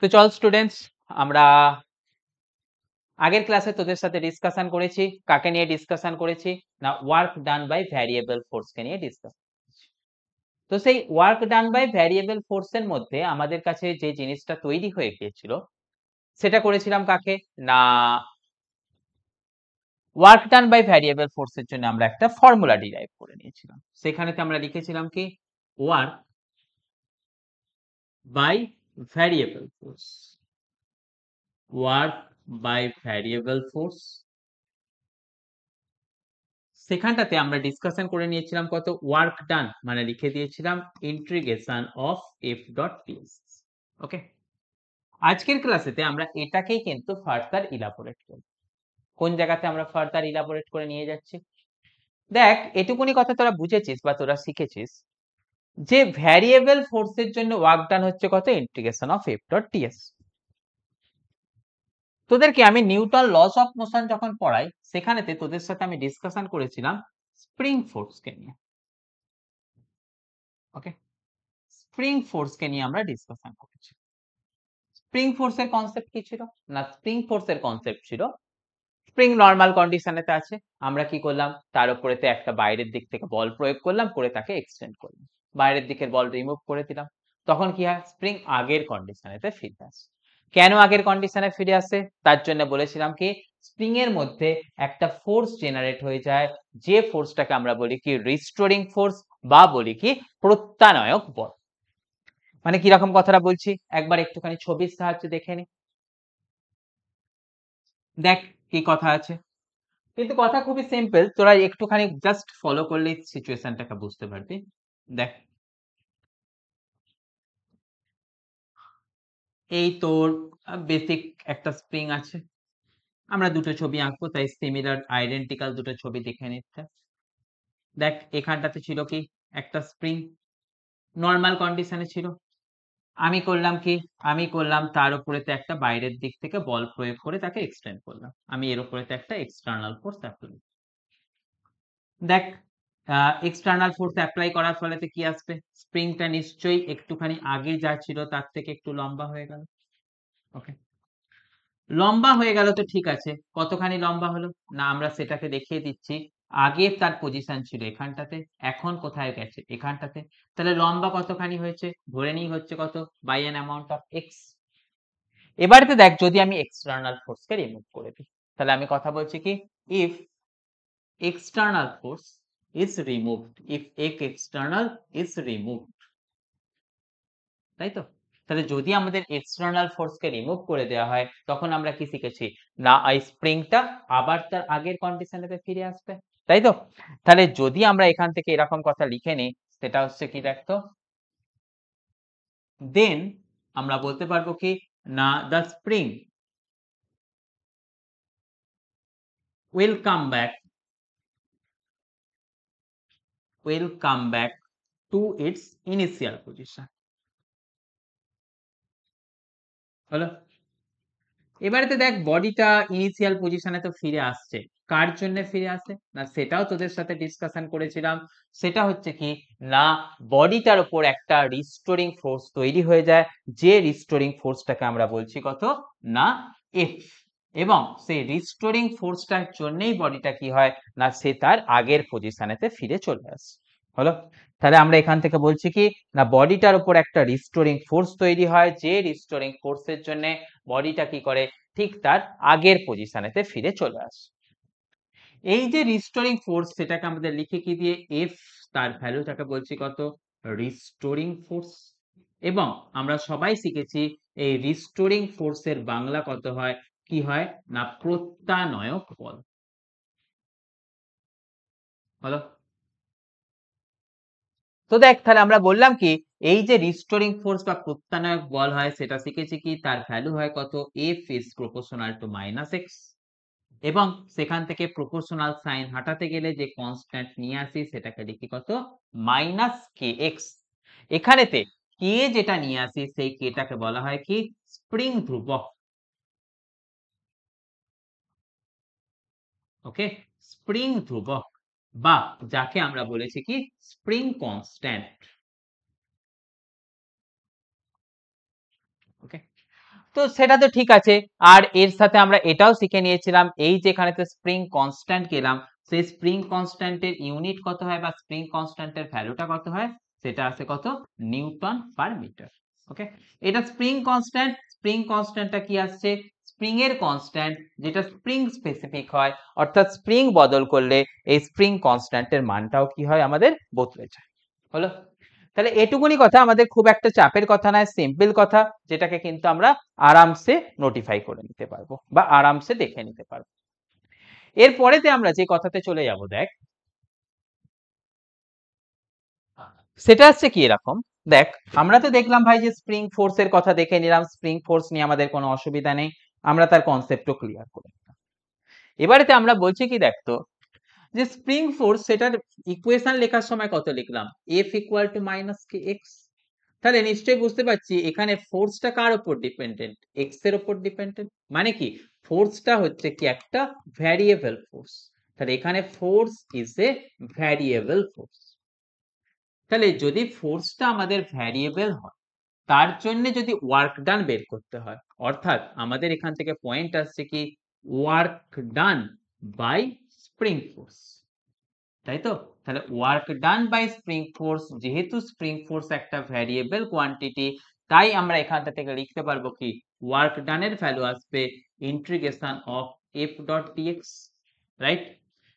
তো চল স্টুডেন্টস, আমরা আগের ক্লাসে তোদের সাথে ডিসকাশন করেছি। কাকে নিয়ে ডিসকাশন করেছি? না, work done by variable force কে নিয়ে ডিসকাস। তো সেই work done by variable force এর মধ্যে আমাদের কাছে যে জিনিসটা তৈরি হয়ে গিয়েছিল সেটা করেছিলাম কাকে? না, work done by variable force এর জন্য আমরা একটা ফর্মুলা ডিরাইভ করে নিয়েছিলাম। সেখানেতে আমরা লিখেছিলাম কি, work by variable force, work by variable force. সেখানটাতে আমরা ডিসকাশন করে নিয়েছিলাম কত, ওয়ার্ক ডান মানে লিখে দিয়েছিলাম integration of F dot D S. Okay, আজকের ক্লাসেতে আমরা এটাকেই কিন্তু ফার্দার ইলাবোরেট করব। কোন জায়গাতে আমরা ফার্দার ইলাবোরেট করে নিয়ে যাচ্ছি? দেখ, এটুকুনি কথা তোরা বুঝেছিস বা তোরা শিখেছিস যে ভ্যারিয়েবল ফোর্সের জন্য ওয়ার্ক ডান হচ্ছে কত, integration of F dot T S. তোদেরকে আমি নিউটন লস অফ মোশন যখন পড়াই সেখানেতে তোদের সাথে আমি ডিসকাশন করেছিলাম স্প্রিং ফোর্স কে নিয়ে। ওকে, স্প্রিং ফোর্স কে নিয়ে আমরা ডিসকাশন করেছি। স্প্রিং ফোর্স এর কনসেপ্ট কি ছিল? না, স্প্রিং ফোর্স এর কনসেপ্ট ছিল স্প্রিং নরমাল কন্ডিশনেতে আছে, আমরা কি করলাম, তার উপরেতে একটা বাইরের দিক থেকে বল প্রয়োগ করলাম, করে তাকে এক্সটেন্ড করলাম, বাইরের দিকের বল রিমুভ করে দিলাম, তখন কি হয়, স্প্রিং আগের কন্ডিশনেতে ফিরে আসে। কেন আগের কন্ডিশনে ফিরে আসে? তার জন্য বলেছিলাম কি, স্প্রিং এর মধ্যে একটা ফোর্স জেনারেট হয়ে যায়, যে ফোর্সটাকে আমরা বলি কি রিস্টোরিং ফোর্স, বা বলি কি প্রত্যানয়ক বল। মানে কিরকম কথাটা বলছি একবার একটুখানি ছবির সাহায্যে দেখে নি। দেখ কি কথা আছে, কিন্তু কথা খুবই সিম্পল, তোরা একটুখানি জাস্ট ফলো করলেই সিচুয়েশনটাকে বুঝতে পারবি। দেখ, এই তোর বেসিক একটা স্প্রিং আছে, আমরা দুটো ছবি আঁকবো তাই সিমিলার আইডেন্টিক্যাল দুটো ছবি দেখে নিচ্ছে। দেখ, এখানটাতে ছিল কি একটা স্প্রিং, নর্মাল কন্ডিশনে ছিল। আমি করলাম কি, আমি করলাম তার উপরেতে একটা বাইরের দিক থেকে বল প্রয়োগ করে তাকে এক্সটেন্ড করলাম, আমি এর উপরেতে একটা এক্সটার্নাল ফোর্স অ্যাপ্লাই। দেখ, এক্সটার্নাল ফোর্স অ্যাপ্লাই করার ফলেতে কি আসবে, স্প্রিংটা নিশ্চয়ই একটুখানি আগে যা ছিল তার থেকে একটু লম্বা হয়ে গেল। ওকে, লম্বা হয়ে গেল তো ঠিক আছে, কতখানি লম্বা হলো না আমরা সেটাকে দেখিয়ে দিচ্ছি। আগে তার পজিশন ছিল এখানটাতে, এখন কোথায় গেছে, এখানটাতে। তাহলে লম্বা কতখানি হয়েছে, ধরে নিই হচ্ছে কত, by an amount of X. এবারে দেখ, যদি আমি এক্সটার্নাল ফোর্সকে রিমুভ করে দিই, তাহলে আমি কথা বলছি কি, if external force is removed, if external is removed, তাই তো? তাহলে যদি আমাদের এক্সটার্নাল ফোর্সকে রিমুভ করে দেওয়া হয় তখন আমরা কি শিখেছি, না এই স্প্রিংটা আবার তার আগের কন্ডিশনেতে ফিরে আসবে, তাই তো? তাহলে যদি আমরা এখান থেকে এরকম কথা লিখে নিই, সেটা হচ্ছে কি দেখতো, দেন আমরা বলতে পারবো কি, না the spring will come back, will come back to its initial position। হলো? এবারেতে দেখ, বডিটা ইনিশিয়াল পজিশনে তো ফিরে আসছে, কার জন্য ফিরে আসে, না সেটাও তোদের সাথে ডিসকাশন করেছিলাম। সেটা হচ্ছে কি, না বডিটার উপর একটা রিস্টোরিং ফোর্স তৈরি হয়ে যায়, যে রিস্টোরিং ফোর্সটাকে আমরা বলছি কত, না এফ। এবং সেই রিস্টোরিং ফোর্সটার জন্যই বডিটা কি হয়, না সে তার আগের পজিশনেতে ফিরে চলে আসে। হলো? তাহলে আমরা এখান থেকে বলছি কি, না বডিটার উপর একটা রিস্টোরিং ফোর্স তৈরি হয়, যে রিস্টোরিং ফোর্সের জন্য বডিটা কি করে, ঠিক তার আগের পজিশনেতে ফিরে চলে আসে। এই যে রিস্টোরিং ফোর্স, সেটাকে আমাদের লিখে কি দিয়ে, এফ, তার ভ্যালুটাকে বলছি কত, রিস্টোরিং ফোর্স। এবং আমরা সবাই শিখেছি এই রিস্টোরিং ফোর্সের বাংলা কত হয়, কি হয়, না প্রত্যানয়ক বল। বলো তো। দেখ, তাহলে আমরা বললাম কি, এই যে রিস্টোরিং ফোর্স বা প্রত্যানয়ক বল হয় সেটা শিখেছি কি, তার ভ্যালু হয় কত, F is proportional to minus x. এবং সেখান থেকে প্রপোর্শনাল সাইন হাঁটাতে গেলে যে কনস্ট্যান্ট নিয়ে আসি সেটাকে লিখি কত, মাইনাস কে এক্স। এখানেতে কে যেটা নিয়ে আসি সেই কেটাকে বলা হয় কি, স্প্রিং ধ্রুবক। ওকে, স্প্রিং ধ্রুবক, বা যাকে আমরা বলেছি কি স্প্রিং কনস্ট্যান্ট। ওকে, তো সেটা তো ঠিক আছে। আর এর সাথে আমরা এটাও শিখে নিয়েছিলাম, এই যে এখানেতে স্প্রিং কনস্ট্যান্ট গেলাম, সেই স্প্রিং কনস্ট্যান্টের ইউনিট কত হয় বা স্প্রিং কনস্ট্যান্টের ভ্যালুটা কত হয়, সেটা আসে কত, নিউটন পার মিটার। ওকে, এটা স্প্রিং কনস্ট্যান্ট। স্প্রিং কনস্ট্যান্টটা কি আসছে, স্প্রিং এর কনস্ট্যান্ট, যেটা স্প্রিং স্পেসিফিক হয়, অর্থাৎ স্প্রিং বদল করলে এই স্প্রিং কনস্ট্যান্টের মানটাও কি হয়, আমাদের বদলে যায়। হলো? তাহলে এটুকুনি কথা, আমাদের খুব একটা চাপের কথা নয়, সিম্পল কথা, যেটাকে কিন্তু আমরা আরামসে নোটিফাই করে নিতে পারবো বা আরামসে দেখে নিতে পারবো। এরপরেতে আমরা যে কথাতে চলে যাব, দেখ সেটা হচ্ছে কি এরকম। দেখ, আমরা তো দেখলাম ভাই যে স্প্রিং ফোর্স এর কথা দেখে নিলাম, স্প্রিং ফোর্স নিয়ে আমাদের কোনো অসুবিধা নেই, আমরা তার কনসেপ্টও ক্লিয়ার করে নিলাম। এবারেতে আমরা বলছি কি, দেখ তো, যে স্প্রিং ফোর্স, সেটার ইকুয়েশন লেখার সময় কত লিখলাম, F equal to minus K x. তাহলে নিশ্চয়ই বুঝতে পারছি এখানে ফোর্সটা কার উপর ডিপেন্ডেন্ট, এক্স এর উপর ডিপেন্ডেন্ট। মানে কি, ফোর্সটা হচ্ছে কি একটা ভ্যারিয়েবল ফোর্স। তাহলে এখানে force is a variable force. তাহলে যদি ফোর্সটা আমাদের ভ্যারিয়েবল হয়, তার জন্য যদি ওয়ার্ক ডান বের করতে হয়, অর্থাৎ আমাদের এখান থেকে পয়েন্ট আসছে কি, work done by spring force, তাই তো? তাহলে work done by spring force, যেহেতু স্প্রিং ফোর্স একটা ভ্যারিয়েবল কোয়ান্টিটি, তাই আমরা এখানটা থেকে লিখতে পারবো কি, ওয়ার্ক ডানের ভ্যালু আসবে integration of F dot dx, right?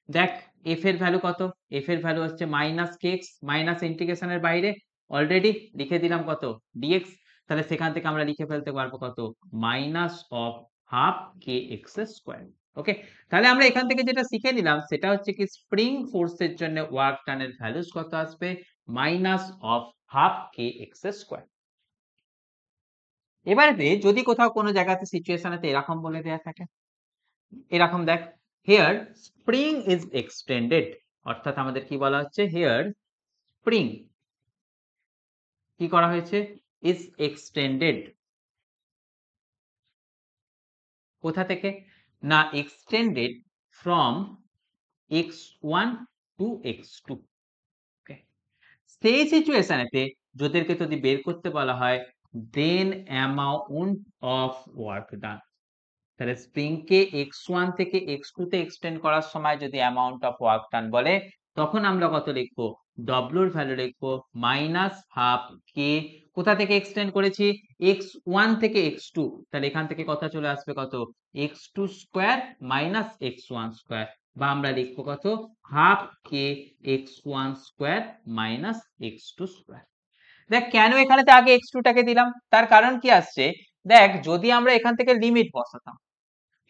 দেখ, এফ এর ভ্যালু কত, এফ এর ভ্যালু হচ্ছে মাইনাস কে এক্স, মাইনাস ইন্টিগ্রেশনের বাইরে অলরেডি লিখে দিলাম কত, ডিএক্স। তাহলে সেখান থেকে আমরা লিখে ফেলতে পারবো কত, minus of half K X square. Okay, তাহলে আমরা এখান থেকে যেটা শিখে নিলাম, সেটা হচ্ছে কি, স্প্রিং ফোর্সের জন্য ওয়ার্ক ডানের ভ্যালুস কত আসবে, minus of half K X square. এবারে যদি কোথাও কোনো জায়গাতে সিচুয়েশনেতে এরকম বলে দেয়া থাকে, এরকম দেখ, হেয়ার স্প্রিং ইজ এক্সটেন্ডেড, অর্থাৎ আমাদের কি বলা হচ্ছে, হেয়ার স্প্রিং কি করা হয়েছে, ইজ এক্সটেন্ডেড। কোথা থেকে না, extended from x1 two x2। ওকে, সেই সিচুয়েশনেতে যাদেরকে যদি বের করতে বলা হয়, দেন অ্যামাউন্ট অফ ওয়ার্ক ডান, তাহলে স্প্রিং কে x1 থেকে x2 তে এক্সটেন্ড করার সময় যদি অ্যামাউন্ট অফ ওয়ার্ক ডান বলে, তখন আমরা কত লিখবো, w এর ভ্যালু লিখবো মাইনাস হাফ কে, কোথা থেকে এক্সটেন্ড করেছি, x1 থেকে x2, তাহলে এখান থেকে কথা চলে আসবে কত, x2 square minus x1 square, বা আমরা লিখবো কত, হাফ কে x1 square minus x2 square. দেখ, কেন এখানেতে আগে x2 টাকে দিলাম, তার কারণ কি আসছে, দেখ যদি আমরা এখান থেকে লিমিট বসাতাম,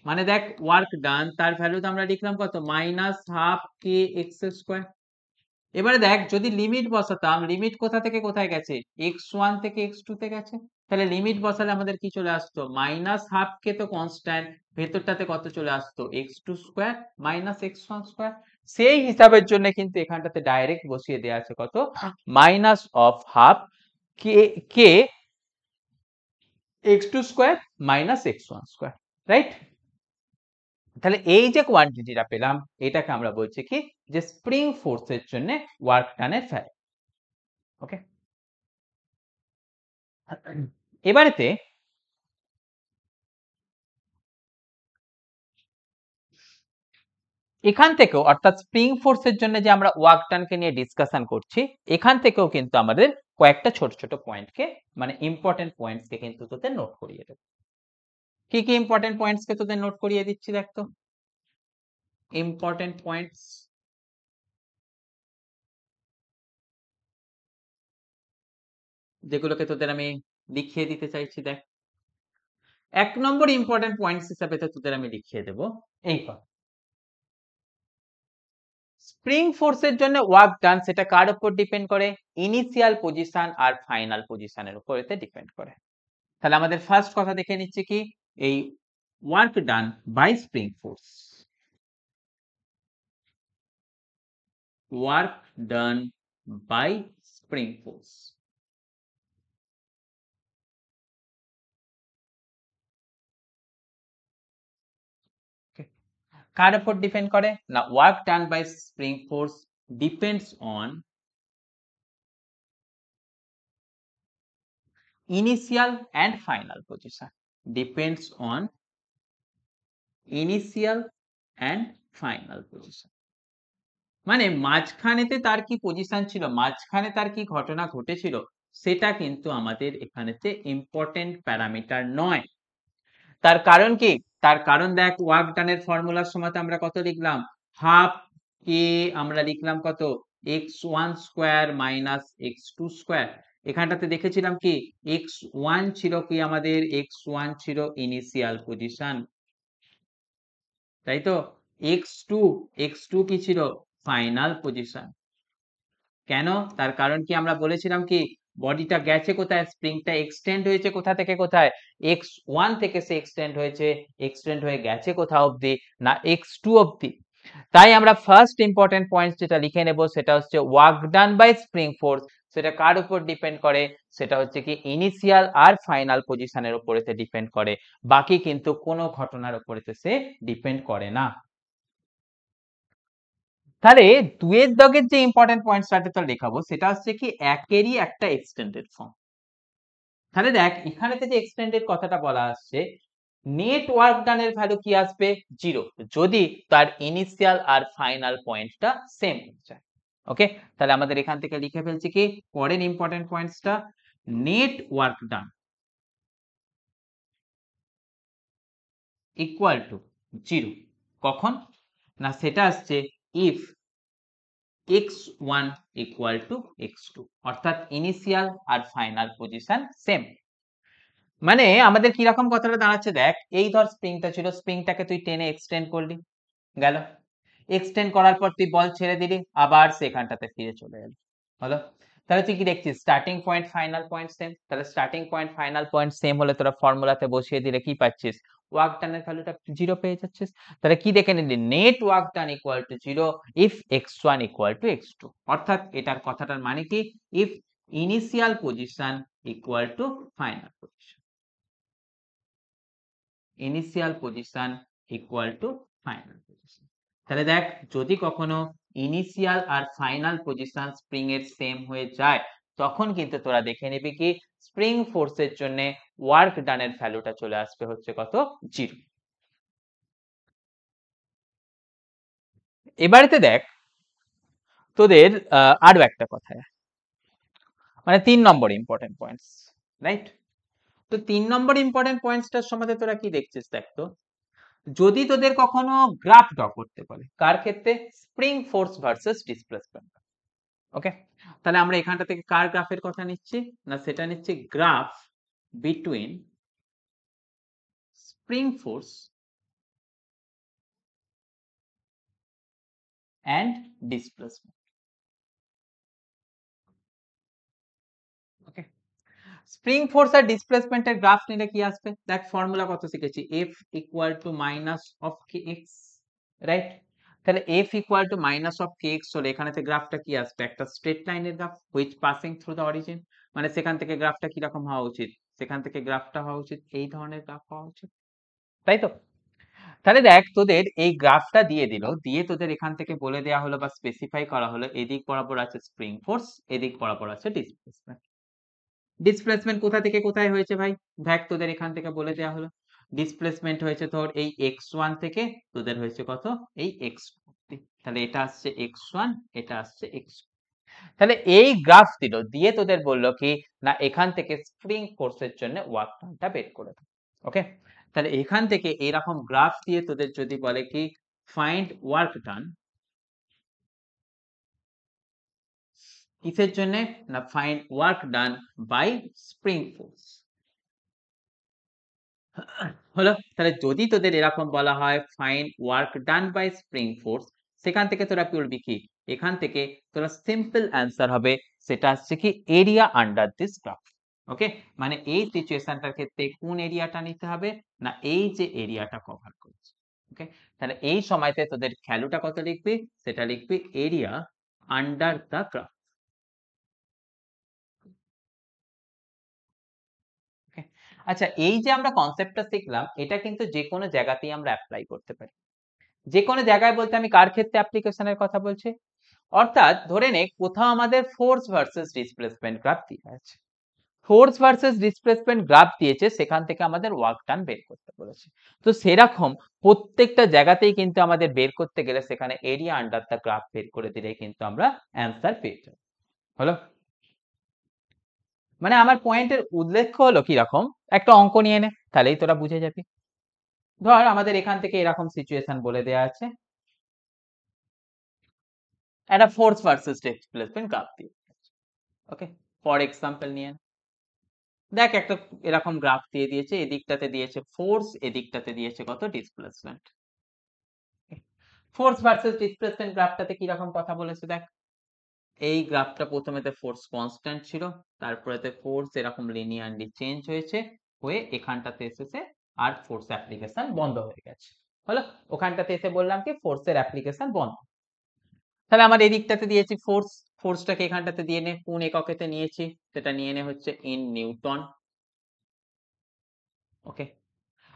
মানে দেখ ওয়ার্ক ডান, তার ভ্যালু তো আমরা লিখলাম কত, minus half K X square. এবারে দেখ, যদি লিমিট বসাতাম, লিমিট কোথা থেকে কোথায় গেছে, x1 থেকে x2 তে গেছে, তাহলে লিমিট বসালে আমাদের কি চলে আসতো, মাইনাস হাফ কে তো কনস্ট্যান্ট, ভেতরটাতে কত চলে আসতো, x2 square minus x1 square. সেই হিসাবের জন্য কিন্তু এখানটাতে ডাইরেক্ট বসিয়ে দেওয়া আছে কত, minus of half K K x2 square minus x1 square, right? তাহলে এই যে কোয়ান্টিটিটা পেলাম, এটাকে আমরা বলছি কি, যে স্প্রিং ফোর্সের জন্য ওয়ার্ক ডানের ভ্যালু। ওকে, এবারেতে এখান থেকেও, অর্থাৎ স্প্রিং ফোর্সের জন্য যে আমরা ওয়ার্ক ডানকে নিয়ে ডিসকাশন করছি, এখান থেকেও কিন্তু আমাদের কয়েকটা ছোট ছোট পয়েন্টকে, মানে ইম্পর্টেন্ট পয়েন্টসকে কিন্তু তোদের নোট করিয়ে দেব। কি কি ইম্পর্টেন্ট পয়েন্টসকে তোদের নোট করিয়ে দিচ্ছি, দেখ তো, ইম্পর্টেন্ট পয়েন্টস যেগুলোকে তোদের আমি লিখিয়ে দিতে চাইছি, দেখ, 1 নম্বর ইম্পর্টেন্ট পয়েন্টস হিসাবে তোদের আমি লিখিয়ে দেব এই কথা, স্প্রিং ফোর্সের জন্য ওয়ার্ক ডান সেটা কার উপর ডিপেন্ড করে, ইনিশিয়াল পজিশন আর ফাইনাল পজিশনের উপর এতে ডিপেন্ড করে। তাহলে আমাদের ফার্স্ট কথা দেখে নিচ্ছে কি, এই work done by spring force, work done by spring force, কার উপর ডিপেন্ড করে না, work done by spring force depends on initial and final position. Depends on initial and final position. মানে মাঝখানেতে তার কি পজিশন ছিল, মাঝখানে তার কি ঘটনা ঘটেছিল, সেটা কিন্তু আমাদের এখানেতে ইম্পর্টেন্ট প্যারামিটার নয়। তার কারণ কি? তার কারণ দেখ, ওয়ার্ক ডানের ফর্মুলার সময় তো আমরা কত লিখলাম, হাফ কে আমরা লিখলাম কত, x1 square minus x2 square. এখানটাতে দেখেছিলাম কি x1 ছিল কি আমাদের, x1 ছিল ইনিশিয়াল পজিশন, তাই তো। x2 কি ছিল, ফাইনাল পজিশন। কেন? তার কারণ কি আমরা বলেছিলাম কি, বডিটা গেছে কোথায়, স্প্রিংটা এক্সটেন্ড হয়েছে কোথা থেকে কোথায়, x1 থেকে সে এক্সটেন্ড হয়ে গেছে কোথা অবধি, না x2 অবধি। তাই আমরা ফার্স্ট ইম্পর্টেন্ট পয়েন্ট যেটা লিখে নেব সেটা হচ্ছে work done by spring force. সেটা কার উপর ডিপেন্ড করে, সেটা হচ্ছে কি ইনিশিয়াল আর ফাইনাল পজিশনের উপরেতে ডিপেন্ড করে, বাকি কিন্তু কোনো ঘটনার উপরেতে সে ডিপেন্ড করে না। তাহলে দুয়ের দাগের যে ইম্পর্টেন্ট পয়েন্টসটা তো লেখাবো সেটা হচ্ছে কি একেরই একটা এক্সটেন্ডেড ফর্ম। তাহলে দেখ এখানেতে যে এক্সটেন্ডেড কথাটা বলা আসছে, নেট ওয়ার্ক ডানের ভ্যালু কি আসবে, 0, যদি তার ইনিশিয়াল আর ফাইনাল পয়েন্টটা সেম হয়ে যায়। ওকে, তাহলে আমাদের এখান থেকে লিখে ফেলছি কি পরের ইম্পর্টেন্ট পয়েন্টসটা, net work done equal to 0 কখন, না সেটা আসছে if x1 equal to x2, অর্থাৎ ইনিশিয়াল আর ফাইনাল পজিশন সেম। মানে আমাদের কি রকম কথাটা দাঁড়াচ্ছে দেখ, এই ধর স্প্রিংটা ছিল, স্প্রিংটাকে তুই টেনে এক্সটেন্ড করলি, গেল এক্সটেন্ড করার পর তুই বল ছেড়ে দিলি, আবার সেখানটাতে ফিরে চলে এলি, হলো। তাহলে তুই কি দেখছিস, starting point final point same. তাহলে starting point final point same হলে তোরা ফর্মুলাতে বসিয়ে দিলে কি পাচ্ছিস, ওয়ার্ক ডানের ভ্যালুটা 0 পেয়ে যাচ্ছিস। তাহলে কি দেখে নিলি, net work done equal to 0 if x1 equal to x2, অর্থাৎ এটার কথাটার মানে কি, if initial position equal to final position, initial position equal to final position. তাহলে দেখ যদি কখনো ইনিশিয়াল আর ফাইনাল পজিশন স্প্রিং এর সেম হয়ে যায়, তখন কিন্তু তোরা দেখে নিবি কি স্প্রিং ফোর্সের জন্য ওয়ার্ক ডানের ভ্যালুটা চলে আসবে হচ্ছে কত, 0। এবারেতে দেখ তোদের আরো একটা কথা, মানে 3 নম্বর ইম্পর্টেন্ট পয়েন্টস, রাইট। তো 3 নম্বর ইম্পর্টেন্ট পয়েন্টসটার সম্বন্ধে তোরা কি দেখছিস, দেখ তো, যদি তোদের কখনো গ্রাফ ড্র করতে বলে, কার ক্ষেত্রে, স্প্রিং ফোর্স ভার্সেস ডিসপ্লেসমেন্ট। ওকে, তাহলে আমরা এখানটা থেকে কার গ্রাফের কথা নিচ্ছি, না সেটা নিচ্ছি graph between spring force and displacement. Okay, spring force আর ডিসপ্লেসমেন্টের গ্রাফ নিলে কি আসবে, দেখ ফর্মুলা কত শিখেছি, F equal to minus of kx, right. তাহলে F equal to minus of kx হলে এখানেতে গ্রাফটা কি আসবে, একটা স্ট্রেট লাইনের graph which passing through the origin. মানে সেখান থেকে গ্রাফটা কি রকম হওয়া উচিত, সেখান থেকে গ্রাফটা হওয়া উচিত এই ধরনের গ্রাফ হওয়া উচিত, তাই তো। তাহলে দেখ তোদের এই গ্রাফটা দিয়ে দিল, দিয়ে তোদের এখান থেকে বলে দেওয়া হলো বা স্পেসিফাই করা হলো এদিক বরাবর আছে স্প্রিং ফোর্স, এদিক বরাবর আছে ডিসপ্লেসমেন্ট। ডিসপ্লেসমেন্ট কোথা থেকে কোথায় হয়েছে ভাই, দেখ তোদের এখান থেকে বলে দেওয়া হলো ডিসপ্লেসমেন্ট হয়েছে তোর এই x1 থেকে তোদের হয়েছে কত, এই x2, তাহলে এটা আসছে x1, এটা আসছে x2। তাহলে এই গ্রাফ দিল, দিয়ে তোদের বললো কি না এখান থেকে স্প্রিং ফোর্সের জন্য ওয়ার্ক ডানটা বের করে দাও। ওকে, তাহলে এখান থেকে এরকম গ্রাফ দিয়ে তোদের যদি বলে কি ফাইন্ড ওয়ার্ক ডান, কিসের জন্য, না find work done by spring force, হলো। তাহলে যদি তোদের এরকম বলা হয় find work done by spring force, সেখান থেকে তোরা বলবি কি, এখান থেকে তোরা সিম্পল অ্যান্সার হবে সেটা হচ্ছে কি এরিয়া আন্ডার দিস গ্রাফ। ওকে, মানে এই সিচুয়েশনটার ক্ষেত্রে কোন এরিয়াটা নিতে হবে, না এই যে এরিয়াটা কভার করছে। ওকে, তাহলে এই সময়তে তোদের ভ্যালুটা কত লিখবি, সেটা লিখবি এরিয়া আন্ডার দ্য গ্রাফ। আচ্ছা, এই যে আমরা কনসেপ্টটা শিখলাম, এটা কিন্তু যে কোনো জায়গাতেই আমরা অ্যাপ্লাই করতে পারি। যে কোনো জায়গায় বলতে আমি কার ক্ষেত্রে অ্যাপ্লিকেশনের কথা বলছি, অর্থাৎ ধরে নে কোথাও আমাদের ফোর্স ভার্সেস ডিসপ্লেসমেন্ট গ্রাফ দেওয়া আছে, ফোর্স ভার্সেস ডিসপ্লেসমেন্ট গ্রাফ দিয়েছে, সেখান থেকে আমাদের ওয়ার্ক ডান বের করতে বলেছে। তো সেরকম প্রত্যেকটা জায়গাতেই কিন্তু আমাদের বের করতে গেলে সেখানে এরিয়া আন্ডার দ্য গ্রাফ বের করে দিলেই কিন্তু আমরা অ্যান্সার পেয়ে যাব। হলো? মানে আমার পয়েন্টের উল্লেখ হলো কি রকম, একটা অঙ্ক নিয়ে নে, তাহলেই তোরা বুঝে যাবি। ধর আমাদের এখান থেকে এরকম সিচুয়েশন বলে দেয়া আছে, একটা ফোর্স ভার্সেস ডিসপ্লেসমেন্ট গ্রাফ দিয়ে। ওকে, ফর এক্সাম্পল নিয়ে নে। দেখ একটা এরকম গ্রাফ দিয়ে দিয়েছে, এদিকটাতে দিয়েছে ফোর্স, এদিকটাতে দিয়েছে কত ডিসপ্লেসমেন্ট। ফোর্স ভার্সেস ডিসপ্লেসমেন্ট গ্রাফটাতে কি রকম কথা বলেছে দেখ, এই গ্রাফটা প্রথমেতে ফোর্স কনস্ট্যান্ট ছিল, তারপরেতে ফোর্স এরকম লিনিয়ারলি চেঞ্জ হয়েছে, হয়ে এখানটাতে এসেছে আর ফোর্স অ্যাপ্লিকেশন বন্ধ হয়ে গেছে। হলো? ওখানটাতে এসে বললাম কি ফোর্সের অ্যাপ্লিকেশন বন্ধ। তাহলে আমার এদিকটাতে দিয়েছি ফোর্স, ফোর্সটাকে এখানটাতে দিয়ে নে, কোন এককেতে নিয়েছি সেটা নিয়ে নে হচ্ছে ইন নিউটন। ওকে,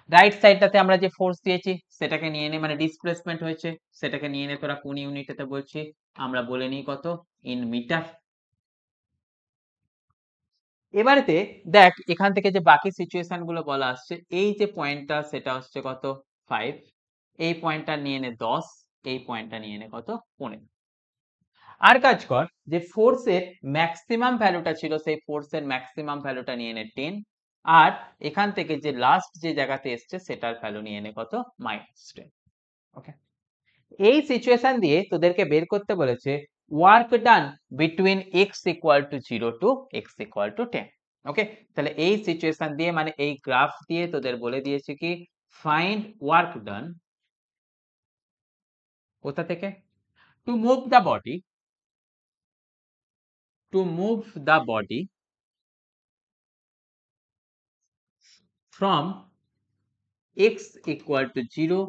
রাইট সাইডটাতে আমরা যে ফোর্স দিয়েছি সেটাকে নিয়ে নে, মানে ডিসপ্লেসমেন্ট হয়েছে সেটাকে নিয়ে নে তোরা কোন ইউনিটেতে বলছি, আমরা বলে নিই কত, ইন মিটার। এবারেতে দেখ এখান থেকে যে বাকি সিচুয়েশন গুলো বলা আসছে, এই যে পয়েন্টটা সেটা হচ্ছে কত 5, এই পয়েন্টটা নিয়ে নে 10, এই পয়েন্টটা নিয়ে নে কত 15। আর কাজ কর যে ফোর্সের ম্যাক্সিমাম ভ্যালুটা ছিল সেই ফোর্সের ম্যাক্সিমাম ভ্যালুটা নিয়ে নে 10, আর এখান থেকে যে লাস্ট যে জায়গাতে এসছে সেটার ভ্যালু নিয়ে নে কত -10। ওকে, এই সিচুয়েশন দিয়ে তোদেরকে বের করতে বলেছে work done between x equal to 0 to x equal to 10। Okay, তাহলে এই সিচুয়েশন দিয়ে মানে এই গ্রাফ দিয়ে তোদের বলে দিয়েছে কি ফাইন্ড ওয়ার্ক ডান, কোথা থেকে, to move the body, to move the body from x equal to 0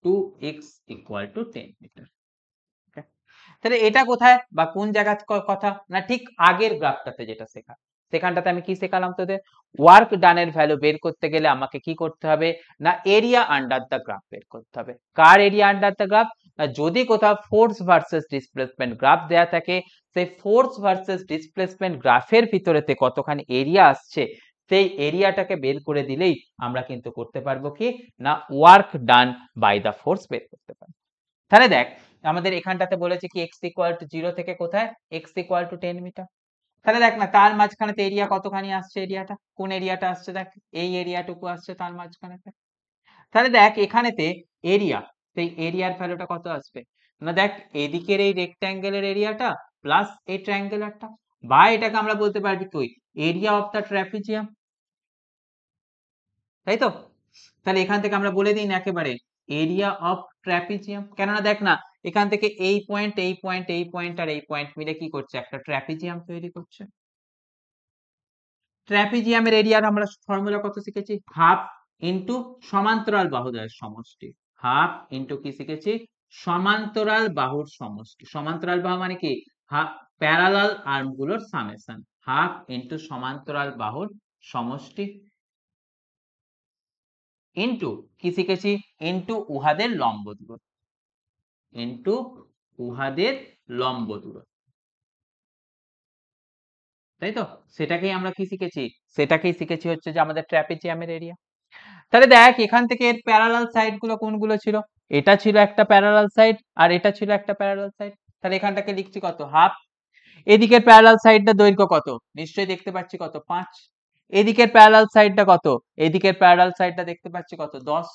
to x equal to 10 metre. তাহলে এটা কোথায় বা কোন জায়গার কথা, না ঠিক আগের গ্রাফটাতে যেটা শেখা, সেখানটাতে আমি কি শেখালাম তোদের, ওয়ার্ক ডানের ভ্যালু বের করতে গেলে আমাকে কি করতে হবে, না এরিয়া আন্ডার দ্য গ্রাফ বের করতে হবে। কার এরিয়া আন্ডার দ্য গ্রাফ, না যদি কোথাও ফোর্স ভার্সেস ডিসপ্লেসমেন্ট গ্রাফ দেয়া থাকে, সেই ফোর্স ভার্সেস ডিসপ্লেসমেন্ট গ্রাফের ভিতরেতে কতখানি এরিয়া আসছে সেই এরিয়াটাকে বের করে দিলেই আমরা কিন্তু করতে পারবো কি, না work done by the force বের করতে পারবো। তাহলে দেখ আমাদের এখানটাতে বলেছে কি x ইকুয়াল টু 0 থেকে কোথায়, x ইকুয়াল টু 10 মিটার। তাহলে দেখ না তার মাঝখানেতে এরিয়া কতখানি আসছে, এরিয়াটা কোন এরিয়াটা আসছে, দেখ এই এরিয়াটুকু আসছে তার মাঝখানেতে। তাহলে দেখ এখানেতে এরিয়া, সেই এরিয়ার ভ্যালুটা কত আসবে, না দেখ এদিকের এই রেক্ট্যাঙ্গেলের এরিয়াটা প্লাস এই ট্রায়াঙ্গুলারটা, বা এটাকে আমরা বলতে পারবি তুই এরিয়া অফ দ্য ট্রাপিজিয়াম, তাই তো। তাহলে এখান থেকে আমরা বলে দিই না একেবারে এরিয়া অফ ট্রাপিজিয়াম, কেননা দেখ না এখান থেকে এই পয়েন্ট এই পয়েন্ট এই পয়েন্ট আর এই পয়েন্ট মিলে কি করছে, একটা ট্রাপিজিয়াম তৈরি করছে। ট্রাপিজিয়ামের এরিয়ার আমরা ফর্মুলা কত শিখেছি, হাফ ইন্টু সমান্তরাল বাহুদ্বয়ের সমষ্টি, হাফ ইন্টু কি শিখেছি, সমান্তরাল বাহুর সমষ্টি। সমান্তরাল বাহু মানে কি, হাফ প্যারালাল আর্ম গুলোর সামেশন, হাফ ইন্টু সমান্তরাল বাহুর সমষ্টি ইন্টু কি শিখেছি, ইন্টু উহাদের লম্ব দূরত্ব, ইন্টু উহাদের লম্ব দূরত্ব, তাই তো। সেটাকেই আমরা কি শিখেছি, সেটাকেই শিখেছি হচ্ছে যে আমাদের ট্রাপিজিয়ামের এরিয়া। তাহলে দেখ এখান থেকে এর প্যারালাল সাইড গুলো কোনগুলো ছিল, এটা ছিল একটা প্যারালাল সাইড আর এটা ছিল একটা প্যারালাল সাইড। তাহলে এখানটাকে লিখছি কত, হাফ। এদিকের প্যারালাল সাইডটা দৈর্ঘ্য কত, নিশ্চয়ই দেখতে পাচ্ছি কত 5। এদিকের প্যারালাল সাইডটা কত, এদিকের প্যারালাল সাইডটা দেখতে পাচ্ছি কত 10।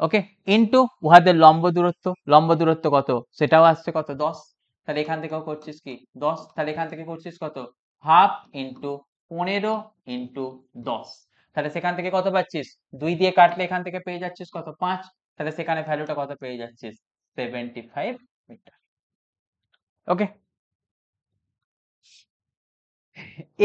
ওকে, ইন্টু উহাদের লম্ব দূরত্ব, লম্ব দূরত্ব কত সেটাও আসছে কত 10। তাহলে এখান থেকেও করছিস কি 10, তাহলে এখান থেকে করছিস কত হাফ ইন্টু 15 ইন্টু 10। তাহলে সেখান থেকে কত পাচ্ছিস, 2 দিয়ে কাটলে এখান থেকে পেয়ে যাচ্ছিস কত 5, তাহলে সেখানে ভ্যালুটা কত পেয়ে যাচ্ছিস 75 মিটার। ওকে,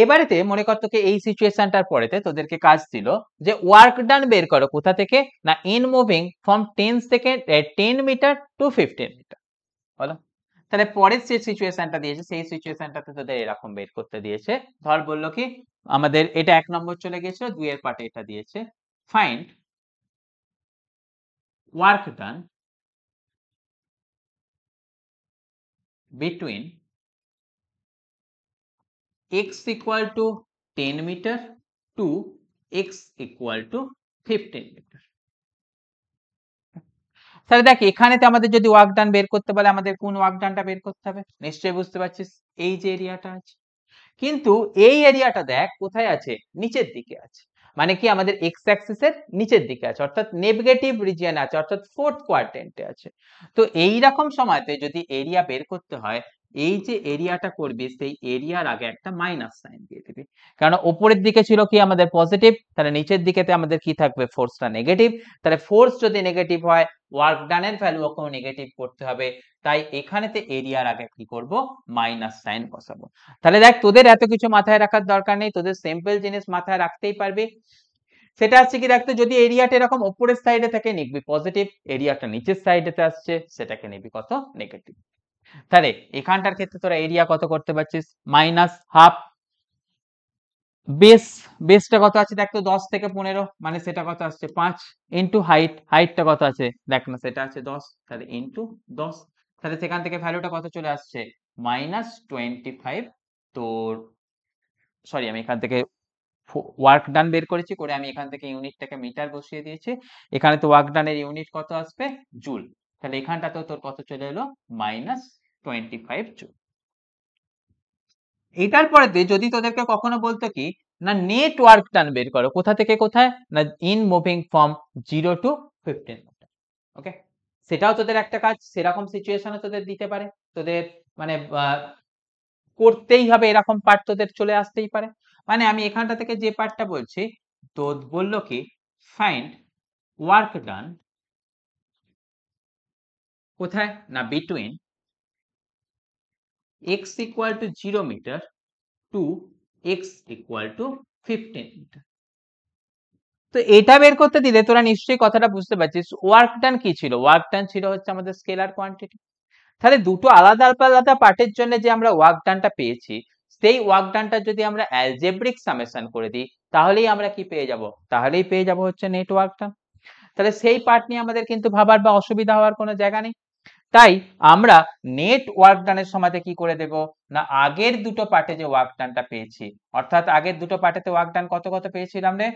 এবারেতে মনে কর তোকে এই সিচুয়েশনটার পরেতে তোদেরকে কাজ ছিল যে ওয়ার্ক ডান বের করো কোথা থেকে, না in moving from 10 second 10 metre to 15 metre. বলো, তাহলে পরের যে সিচুয়েশনটা দিয়েছে সেই সিচুয়েশনটাতে তোদের এরকম বের করতে দিয়েছে। ধর বললো কি আমাদের এটা 1 নম্বর চলে গিয়েছিল, 2 এর পার্টে এটা দিয়েছে, find work done between x equal to 10 metre to x equal to 15 metre. তাহলে দেখ এখানেতে আমাদের যদি ওয়ার্ক ডান বের করতে বলে আমাদের কোন ওয়ার্ক ডানটা বের করতে হবে, নিশ্চয়ই বুঝতে পারছিস এই যে এরিয়াটা আছে। কিন্তু এই এরিয়াটা দেখ কোথায় আছে, নিচের দিকে আছে। মানে কি আমাদের এক্স অ্যাক্সিসের নিচের দিকে আছে, অর্থাৎ নেগেটিভ রিজিয়ন আছে, অর্থাৎ ফোর্থ কোয়াড্রেন্টে আছে। তো এই রকম সময়তে যদি এরিয়া বের করতে হয়, এই যে এরিয়াটা করবি সেই এরিয়ার আগে একটা মাইনাস সাইন দিয়ে দিবি। কারণ উপরের দিকে ছিল কি আমাদের পজিটিভ, তাহলে নিচের দিকেতে আমাদের কি থাকবে, ফোর্সটা নেগেটিভ। তাহলে ফোর্স যদি নেগেটিভ হয়, ওয়ার্ক ডানের ভ্যালুকেও নেগেটিভ করতে হবে। তাই এখানেতে এরিয়ার আগে কি করব, মাইনাস সাইন বসাবো। তাহলে দেখ তোদের এত কিছু মাথায় রাখার দরকার নেই, তোদের সিম্পল জিনিস মাথায় রাখতেই পারবি। সেটা হচ্ছে কি দেখতো, যদি এরিয়াটা এরকম উপরের সাইডে থাকে নিবি পজিটিভ, এরিয়াটা নিচের সাইডেতে আসছে সেটাকে নিবি কত, নেগেটিভ। তাহলে এখানটার ক্ষেত্রে তোরা এরিয়া কত করতে পারছিস, মাইনাস হাফ। বেসটা কত আছে দেখ তো, 10 থেকে 15, মানে সেটা কত আসছে 5, ইন্টু হাইটটা কত আছে দেখ না, সেটা আছে 10, তাহলে ইন্টু 10। তাহলে সেখান থেকে ভ্যালুটা কত চলে আসছে, -25। তোর সরি, আমি এখান থেকে ওয়ার্ক ডান বের করেছি, করে আমি এখান থেকে ইউনিটটাকে মিটার বসিয়ে দিয়েছি। এখানে তো ওয়ার্ক ডানের ইউনিট কত আসবে, জুল। তাহলে এখানটাতেও তোর কত চলে এলো, -25 জুল। এটার পরেতে যদি তোদেরকে কখনো বলতো কি না নেট ওয়ার্ক ডান বের করো, কোথা থেকে কোথায়, না in moving from 0 to 15 metre. Okay, সেটাও তোদের একটা কাজ, সেরকম সিচুয়েশনে তোদের দিতে পারে, তোদের মানে করতেই হবে, এরকম পার্ট তোদের চলে আসতেই পারে। মানে আমি এখানটা থেকে যে পার্টটা বলছি, তো বললো কি ফাইন্ড ওয়ার্ক ডান কোথায়, না between x equal to 0 metre to x equal to 15 metre. তো এটা বের করতে দিলে তোরা নিশ্চয়ই কথাটা বুঝতে পারছিস, ওয়ার্ক ডান কি ছিল, ওয়ার্ক ডান ছিল হচ্ছে আমাদের স্কেলার কোয়ান্টিটি। তাহলে দুটো আলাদা আলাদা পার্টের জন্য যে আমরা ওয়ার্ক ডানটা পেয়েছি, সেই ওয়ার্ক ডানটা যদি আমরা অ্যালজেব্রিক সামেশন করে দিই, তাহলেই আমরা কি পেয়ে যাব, তাহলেই পেয়ে যাব হচ্ছে নেট ওয়ার্ক ডান। তাহলে সেই পার্ট নিয়ে আমাদের কিন্তু ভাবার বা অসুবিধা হওয়ার কোনো জায়গা নেই। তাই আমরা নেট ওয়ার্ক ডানের সময়তে কি করে দেব, না আগের দুটো পার্টে যে ওয়ার্ক ডানটা পেয়েছি, অর্থাৎ আগের দুটো পার্টেতে ওয়ার্ক ডান কত কত পেয়েছিলাম রে,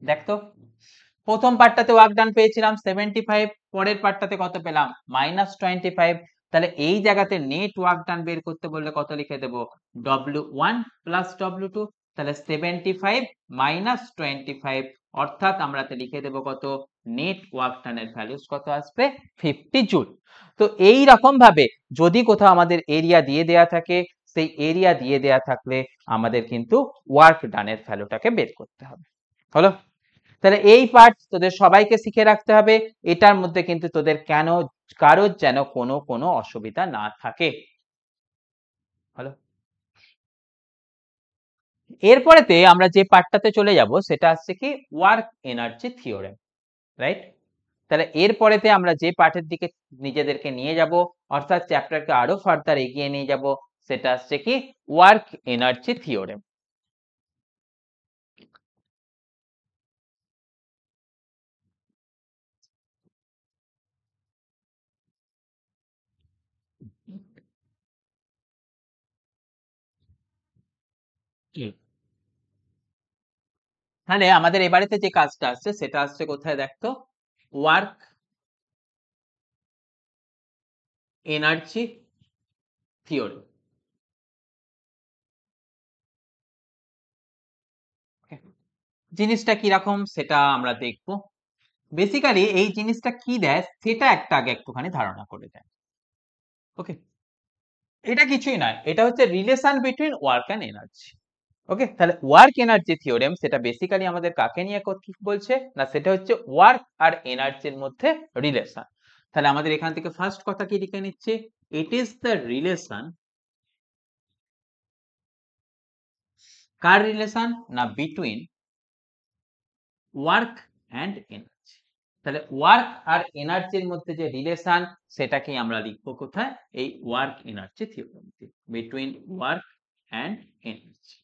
দেখতো প্রথম পার্টটাতে ওয়ার্ক ডান পেয়েছিলাম 75, পরের পার্টটাতে কত পেলাম, -25। তাহলে এই জায়গাতে নেট ওয়ার্ক ডান বের করতে বললে কত লিখে দেব, W1 প্লাস W2। তাহলে 75 মাইনাস 25, অর্থাৎ আমরা লিখে দেব কত, নেট ওয়ার্ক ডানের ভ্যালুস কত আসবে, 50 জুল। তো এই রকম ভাবে যদি কোথাও আমাদের এরিয়া দিয়ে দেয়া থাকে, সেই এরিয়া দিয়ে দেয়া থাকলে আমাদের কিন্তু ওয়ার্ক ডানের ভ্যালুটাকে বের করতে হবে। হলো, তাহলে এই পার্ট তোদের সবাইকে শিখে রাখতে হবে, এটার মধ্যে কিন্তু তোদের কেন কারোর যেন কোনো অসুবিধা না থাকে। হলো, এরপরেতে আমরা যে পার্টটাতে চলে যাব সেটা হচ্ছে কি ওয়ার্ক এনার্জি থিওরেম, রাইট। তাহলে এরপরেতে আমরা যে পার্টের দিকে নিজেদেরকে নিয়ে যাব, অর্থাৎ চ্যাপ্টারকে আরো ফার্দার এগিয়ে নিয়ে যাব, সেটা হচ্ছে কি ওয়ার্ক এনার্জি থিওরেম। তাহলে আমাদের এবারেতে যে কাজটা আসছে সেটা আসছে কোথায় দেখতো, ওয়ার্ক এনার্জি থিওরেম। জিনিসটা কিরকম সেটা আমরা দেখব। বেসিক্যালি এই জিনিসটা কি দেয় সেটা একটা আগে একটুখানি ধারণা করে দেয়। ওকে, এটা কিছুই নয়, এটা হচ্ছে relation between work and energy. Okay, তাহলে ওয়ার্ক এনার্জি থিওরেম সেটা বেসিক্যালি আমাদের কাকে নিয়ে কি বলছে, না সেটা হচ্ছে ওয়ার্ক আর এনার্জির মধ্যে রিলেশন। তাহলে আমাদের এখান থেকে ফার্স্ট কথা কি লিখে নিচ্ছে, it is the relation, car relation, না বিটুইন ওয়ার্ক অ্যান্ড এনার্জি। তাহলে ওয়ার্ক আর এনার্জির মধ্যে যে রিলেশন সেটাকে আমরা লিখবো কোথায়, এই work energy theorem, between work and energy.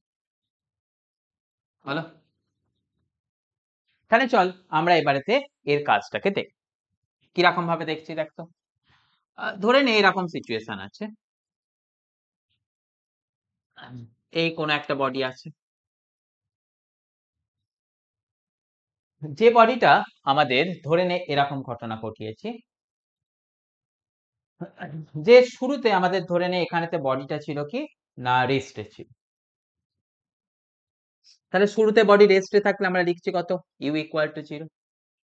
হলো, তাহলে চল আমরা এবারেতে এর কাজটাকে দেখ, কিরকম ভাবে দেখছি দেখতো। ধরে নে এরকম সিচুয়েশন আছে, এই কোনো একটা বডি আছে, যে বডিটা আমাদের ধরে নে এরকম ঘটনা ঘটিয়েছি, যে শুরুতে আমাদের ধরে নে এখানেতে বডিটা ছিল কি না রেস্টে ছিল। তাহলে শুরুতে বডি রেস্টে থাকলে আমরা লিখছি কত ইউ ইকুয়াল টু 0।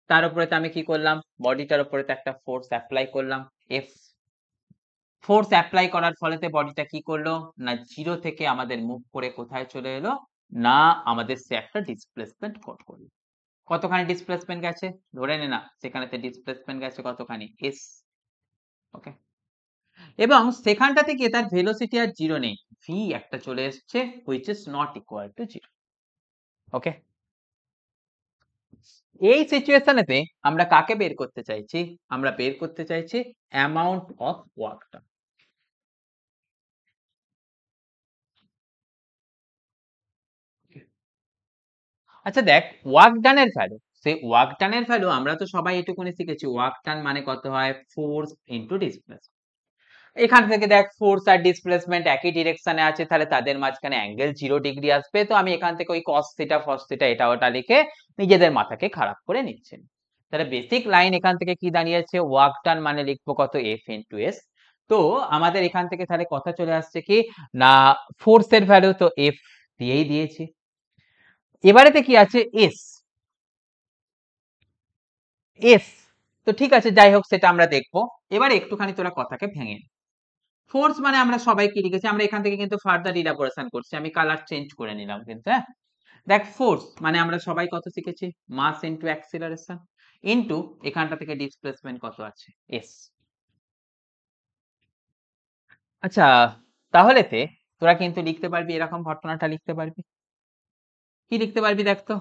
তার উপরে আমি কি করলাম, বডিটার উপরে একটা ফোর্স অ্যাপ্লাই করলাম এফ। ফোর্স অ্যাপ্লাই করার ফলেতে বডিটা কি করলো না 0 থেকে আমাদের মুভ করে কোথায় চলে এলো না আমাদের সে একটা ডিসপ্লেসমেন্ট করলো। কতখানি ডিসপ্লেসমেন্ট গেছে ধরে নে না সেখানেতে ডিসপ্লেসমেন্ট গেছে কতখানি এস। ওকে, এবং সেখানটা থেকে তার ভেলোসিটি আর 0 নেই, ভি একটা চলে এসছে which is not equal to 0। ওকে, এই সিচুয়েশনেতে আমরা কাকে বের করতে চাইছি, আমরা বের করতে চাইছি অ্যামাউন্ট অফ ওয়ার্কটা। আচ্ছা দেখ, ওয়ার্ক ডানের ভ্যালু, সেই ওয়ার্ক ডানের ভ্যালু আমরা তো সবাই এটুকুনি শিখেছি, ওয়ার্ক ডান মানে কত হয় ফোর্স ইনটু ডিসপ্লেসমেন্ট। এখান থেকে দেখ ফোর্স আর ডিসপ্লেসমেন্ট একই ডিরেকশনে আছে, তাহলে তাদের মাঝখানে অ্যাঙ্গেল 0 ডিগ্রি আসবে। তো আমি এখান থেকে ওই কস থিটা ফস থিটা এটা ওটা লিখে নিজেদের মাথাকে খারাপ করে নিচ্ছি। তাহলে বেসিক লাইন এখান থেকে কি দাঁড়িয়েছে, ওয়ার্ক ডান মানে লিখবো কত এফ ইনটু এস। তো আমাদের এখান থেকে তাহলে কথা চলে আসছে কি না ফোর্সের ভ্যালু তো এফ দিয়েই দিয়েছি, এবারেতে কি আছে এস। এস তো ঠিক আছে, যাই হোক সেটা আমরা দেখবো। এবারে একটুখানি তোরা কথাকে ভেঙে নে। ফোর্স মানে আমরা সবাই কি লিখেছি, আমরা এখান থেকে কিন্তু ফার্দার ইলাবোরেশন করছি, আমি কালার চেঞ্জ করে নিলাম কিন্তু। হ্যাঁ দেখ, ফোর্স মানে আমরা সবাই কত শিখেছি মাস ইনটু অ্যাক্সিলারেশন ইনটু এখানটা থেকে ডিসপ্লেসমেন্ট কত আছে এস। আচ্ছা, তাহলেতে তোরা কিন্তু লিখতে পারবি এরকম ঘটনাটা লিখতে পারবি, কি লিখতে পারবি দেখ তো।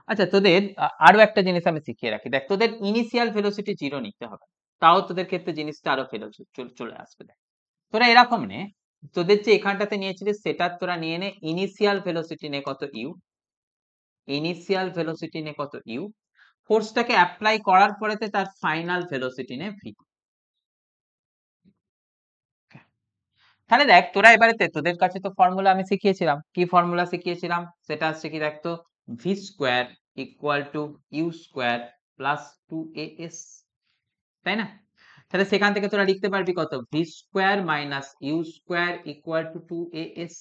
আচ্ছা তোদের আরো একটা জিনিস আমি শিখিয়ে রাখি, দেখ তোদের ইনিশিয়াল ভেলোসিটি 0 নিতে হবে, তাও তোদের ক্ষেত্রে জিনিসটা আরো চলে আসবে। দেখ তোরা এরকম নে, তোদের যে এখানটাতে নিয়েছিলিস সেটা তোরা নিয়ে নে ইনিশিয়াল ভেলোসিটি নে কত ইউ, ইনিশিয়াল ভেলোসিটি নে কত ইউ, ফোর্সটাকে অ্যাপ্লাই করার পরেতে তার ফাইনাল ভেলোসিটি নে ভি। তাহলে দেখ তোরা এবারে তোদের কাছে তো ফর্মুলা আমি শিখিয়েছিলাম, কি ফর্মুলা শিখিয়েছিলাম সেটা হচ্ছে কি দেখ তো, V square equal to U square plus 2as, তাই না? তাহলে সেখান থেকে তোরা লিখতে পারবি কত V square minus U square equal to 2as।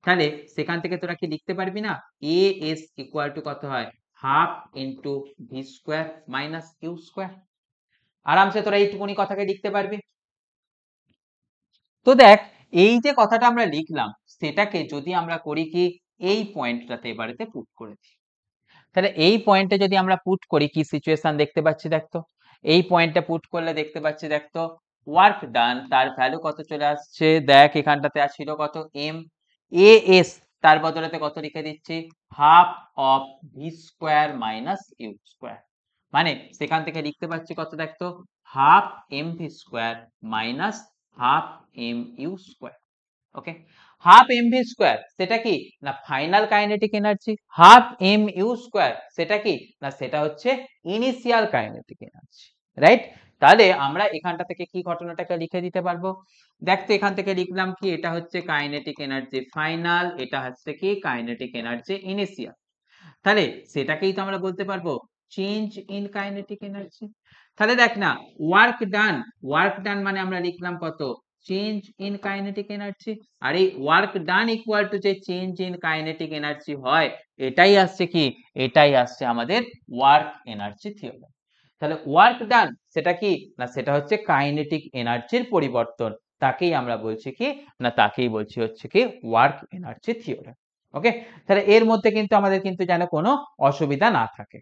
তাহলে সেখান থেকে তোরা কি লিখতে পারবি না as ইকুয়াল টু কত হয় half into V square minus U square. আরামসে তোরা এইটুকুনি কথাকে লিখতে পারবি। তো দেখ এই যে কথাটা আমরা লিখলাম সেটাকে যদি আমরা করি কি এই পয়েন্টটাতে এবারেতে পুট করেছি, তাহলে এই পয়েন্টে যদি আমরা পুট করি কি সিচুয়েশন দেখতে পাচ্ছি দেখ তো। এই পয়েন্টটা পুট করলে দেখতে পাচ্ছি দেখ তো ওয়ার্ক ডান তার ভ্যালু কত চলে আসছে, দেখ এখানটাতে ছিল কত এম এ এস, তার বদলেতে কত লিখে দিচ্ছি half of V square minus U square. মানে সেখান থেকে লিখতে পাচ্ছি কত দেখ তো half M V square minus half M U square. Okay, half M V square সেটা কি না final kinetic energy, half M U square সেটা কি না সেটা হচ্ছে ইনিশিয়াল কাইনেটিক এনার্জি, রাইট? তাহলে আমরা এখানটা থেকে কি ঘটনাটাকে লিখে দিতে পারবো, দেখতে এখান থেকে লিখলাম কি এটা হচ্ছে কাইনেটিক এনার্জি ফাইনাল, এটা হচ্ছে কি কাইনেটিক এনার্জি ইনিশিয়াল। তাহলে সেটাকেই তো আমরা বলতে পারবো চেঞ্জ ইন কাইনেটিক এনার্জি। তাহলে দেখ না ওয়ার্ক ডান, ওয়ার্ক ডান মানে আমরা লিখলাম কত চেঞ্জ ইন কাইনেটিক এনার্জি, আর এই ওয়ার্ক ডান ইকুয়াল টু যে চেঞ্জ ইন কাইনেটিক এনার্জি হয় এটাই আসছে কি, এটাই আসছে আমাদের ওয়ার্ক এনার্জি থিওরেম। তাহলে ওয়ার্ক ডান সেটা কি না সেটা হচ্ছে কাইনেটিক এনার্জির পরিবর্তন, তাকেই আমরা বলছি কি না তাকেই বলছি হচ্ছে কি ওয়ার্ক এনার্জি থিওরেম। ওকে, তাহলে এর মধ্যে কিন্তু আমাদের কিন্তু যেন কোনো অসুবিধা না থাকে।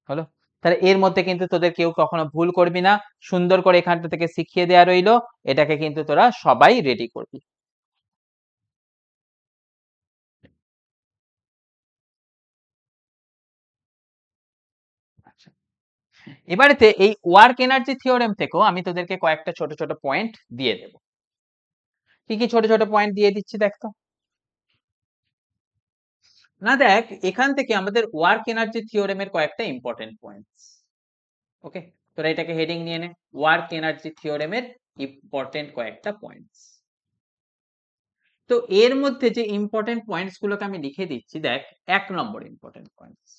হলো, তাহলে এর মধ্যে কিন্তু তোদের কেউ কখনো ভুল করবি না, সুন্দর করে এখানটা থেকে শিখিয়ে দেওয়া রইলো, এটাকে কিন্তু তোরা সবাই রেডি করবি। আচ্ছা, এবারেতে এই ওয়ার্ক এনার্জি থিওরেম থেকেও আমি তোদেরকে কয়েকটা ছোট ছোট পয়েন্ট দিয়ে দেব। কি কি ছোট ছোট পয়েন্ট দিয়ে দিচ্ছি দেখ তো। না দেখ এখান থেকে আমাদের ওয়ার্ক এনার্জি থিওরেমের কয়েকটা ইম্পর্টেন্ট পয়েন্টস। ওকে, তোরা এটাকে হেডিং নিয়ে নে, ওয়ার্ক এনার্জি থিওরেমের ইম্পর্টেন্ট কয়েকটা পয়েন্টস। তো এর মধ্যে যে ইম্পর্টেন্ট পয়েন্টস গুলোকে আমি লিখে দিচ্ছি, দেখ 1 নম্বর ইম্পর্টেন্ট পয়েন্টস।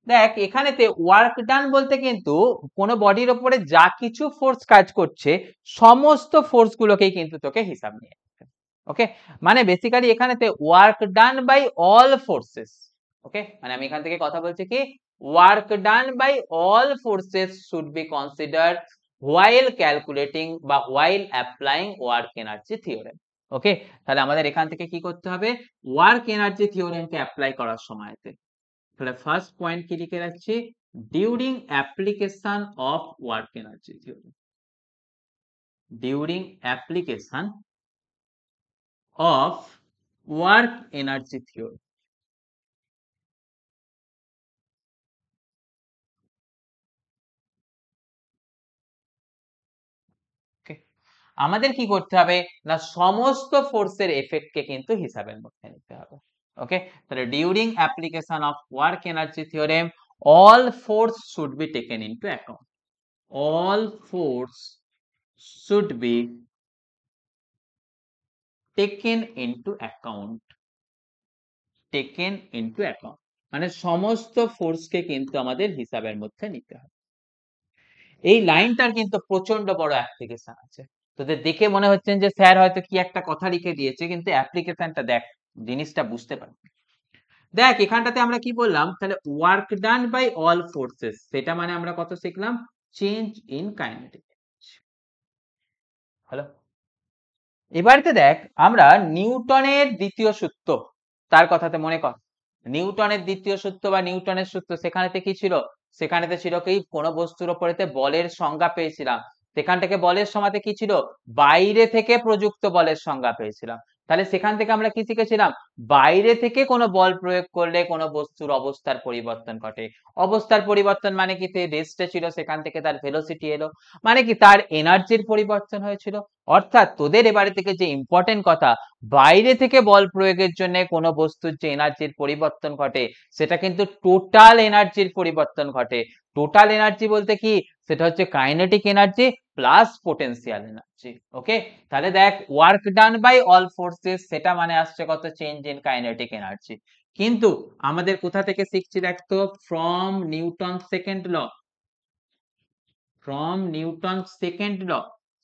দেখ এখানেতে ওয়ার্ক ডান বলতে কিন্তু কোন বডির উপরে যা কিছু ফোর্স কাজ করছে সমস্ত ফোর্স গুলোকেই কিন্তু তোকে হিসাব নিয়ে নিতে হবে। ওকে, মানে বেসিক্যালি এখানেতে work done by all forces. Okay, মানে আমি এখান থেকে কথা বলছি কি work done by all forces should be considered while calculating বা while applying work energy theorem. Okay, তাহলে আমাদের এখান থেকে কি করতে হবে, ওয়ার্ক এনার্জি থিওরেমকে অ্যাপ্লাই করার সময়তে তাহলে ফার্স্ট পয়েন্ট কি লিখে রাখছি, during application of work energy theorem, during application of work energy theorem. আমাদের কি করতে হবে না সমস্ত ফোর্সের এফেক্টকে কিন্তু হিসাবের মধ্যে নিতে হবে। ওকে, তাহলে during application of work energy theorem all force should be taken into account, all force should be taken into account, taken into account মানে সমস্ত ফোর্সকে কিন্তু আমাদের হিসাবের মধ্যে নিতে হবে। এই লাইনটার কিন্তু প্রচন্ড বড় অ্যাপ্লিকেশন আছে, তোদের দেখে মনে হচ্ছে যে স্যার হয়তো কি একটা কথা লিখে দিয়েছে, কিন্তু অ্যাপ্লিকেশনটা দেখ, জিনিসটা বুঝতে পারবি। দেখ এখানটাতে আমরা কি বললাম, তাহলে work done by all forces, সেটা মানে আমরা কত শিখলাম, চেঞ্জ ইন কাইনেটিক। হ্যালো, এবারেতে দেখ আমরা নিউটনের দ্বিতীয় সূত্র, তার কথাতে মনে কর নিউটনের দ্বিতীয় সূত্র বা নিউটনের সূত্র, সেখানেতে কি ছিল, সেখানেতে ছিল কি কোন বস্তুর উপরেতে বলের সংজ্ঞা পেয়েছিলাম, সেখান থেকে বলের সমাতে কি ছিল, বাইরে থেকে প্রযুক্ত বলের সংজ্ঞা পেয়েছিলাম। তাহলে সেখান থেকে আমরা কি শিখেছিলাম, বাইরে থেকে কোনো বল প্রয়োগ করলে কোনো বস্তুর অবস্থার পরিবর্তন ঘটে। অবস্থার পরিবর্তন মানে কি, রেস্টে ছিল সেখান থেকে তার ভেলোসিটি এলো, মানে কি তার এনার্জির পরিবর্তন হয়েছিল। অর্থাৎ তোদের এবারে থেকে যে ইম্পর্টেন্ট কথা, বাইরে থেকে বল প্রয়োগের জন্য কোনো বস্তুর যে এনার্জির পরিবর্তন ঘটে সেটা কিন্তু টোটাল এনার্জির পরিবর্তন ঘটে। টোটাল এনার্জি বলতে কি, সেটা হচ্ছে kinetic energy plus potential energy. Okay, তাহলে দেখ work done by all forces সেটা মানে আসছে কত, চেঞ্জ ইন কাইনেটিক এনার্জি। কিন্তু আমাদের কোথা থেকে শিখছি দেখতো, from Newton second law, from Newton second law,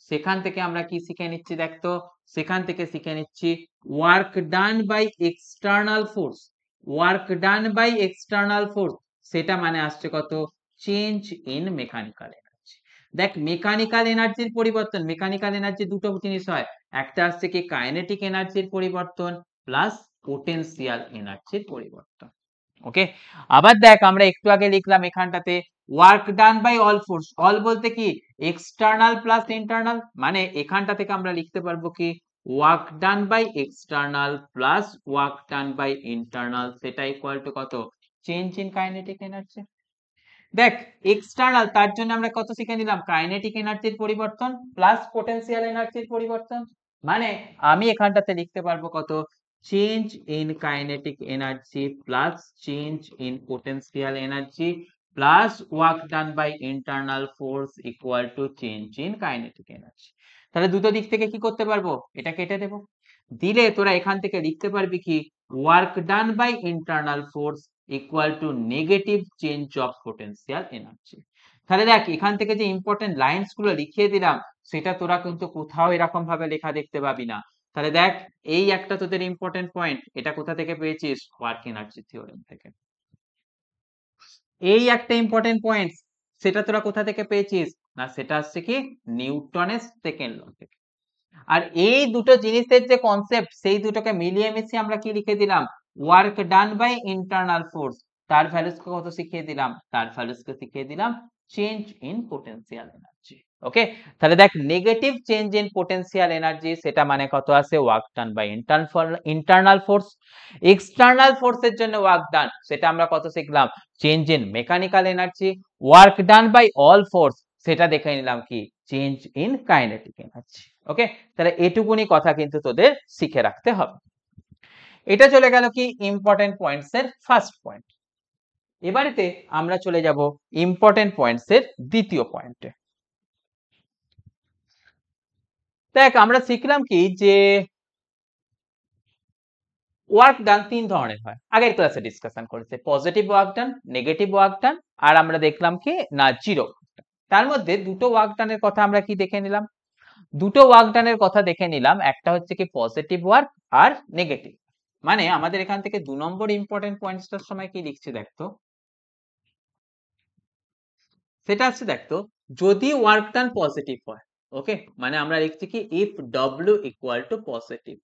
সেখান থেকে আমরা কি শিখে নিচ্ছি দেখতো, সেখান থেকে শিখে নিচ্ছি work done by external force, work done by external force সেটা মানে আসছে কত, চেঞ্জ ইন মেকানিক্যাল এনার্জি। দেখ মেকানিক্যাল এনার্জির পরিবর্তন, মেকানিক্যাল এনার্জি দুটো জিনিস হয়, একটা আসছে কি কাইনেটিক এনার্জির পরিবর্তন প্লাস পোটেনশিয়াল এনার্জির পরিবর্তন। ওকে, আবার দেখ আমরা একটু আগে লিখলাম এখানটাতে work done by all force, all বলতে কি এক্সটার্নাল প্লাস ইন্টারনাল, মানে এখানটা থেকে আমরা লিখতে পারবো কি work done by external plus work done by internal, সেটা ইকুয়াল টু কত, চেঞ্জ ইন কাইনেটিক এনার্জি। দেখ এক্সটার্নাল, তার জন্য আমরা কত শিখে নিলাম, কাইনেটিক এনার্জির পরিবর্তন প্লাস পোটেনশিয়াল এনার্জির পরিবর্তন, মানে আমি এখানটাতে লিখতে পারবো কত, change in kinetic energy plus change in potential energy plus work done by internal force equal to change in kinetic energy. তাহলে দুটো দিক থেকে কি করতে পারবো, এটা কেটে দেবো, দিলে তোরা এখান থেকে লিখতে পারবি কি work done by internal force equal to negative change of potential energy. তাহলে দেখ এখান থেকে যে ইম্পর্টেন্ট লাইনস গুলো লিখিয়ে দিলাম সেটা তোরা কিন্তু কোথাও এরকম ভাবে লেখা দেখতে পাবি না। তাহলে দেখ এই একটা তোদের ইম্পর্টেন্ট পয়েন্ট, এটা কোথা থেকে পেয়েছিস, ওয়ার্ক এনার্জি থিওরেম থেকে। এই একটা ইম্পর্টেন্ট পয়েন্ট, সেটা তোরা কোথা থেকে পেয়েছিস, না সেটা আসছে কি নিউটনের সেকেন্ড ল থেকে। আর এই দুটো জিনিসের যে কনসেপ্ট সেই দুটোকে মিলিয়ে মিশিয়ে আমরা কি লিখে দিলাম, work done by internal force, তার ভ্যালুস কে কত শিখিয়ে দিলাম, তার ভ্যালুস কে শিখিয়ে দিলাম change in potential energy. Okay, তাহলে দেখ negative change in potential energy সেটা মানে কত আছে, work done by internal force. External ফোর্সের জন্য ওয়ার্ক ডান সেটা আমরা কত শিখলাম, change in mechanical energy. Work done by all force সেটা দেখে নিলাম কি, change in kinetic energy. Okay, তাহলে এটুকুনি কথা কিন্তু তোদের শিখে রাখতে হবে। এটা চলে গেল কি ইম্পর্টেন্ট পয়েন্টস এর ফার্স্ট পয়েন্ট। এবারেতে আমরা চলে যাব ইম্পর্টেন্ট পয়েন্টস এর দ্বিতীয় পয়েন্টে। দেখ আমরা শিখলাম কি যে ওয়ার্ক ডান তিন ধরনের হয়, আগের ক্লাসে ডিসকাশন করেছে, positive work done, negative work done, আর আমরা দেখলাম কি না জিরো। তার মধ্যে দুটো ওয়ার্ক ডানের কথা আমরা কি দেখে নিলাম, দুটো ওয়ার্ক ডানের কথা দেখে নিলাম, একটা হচ্ছে কি পজিটিভ ওয়ার্ক আর নেগেটিভ। মানে আমাদের এখান থেকে 2 নম্বর ইম্পর্টেন্ট পয়েন্টসটার সময় কি লিখছি দেখতো, সেটা হচ্ছে দেখতো যদি ওয়ার্ক ডান পজিটিভ হয়, ওকে, মানে আমরা লিখছি কি if W equal to positive,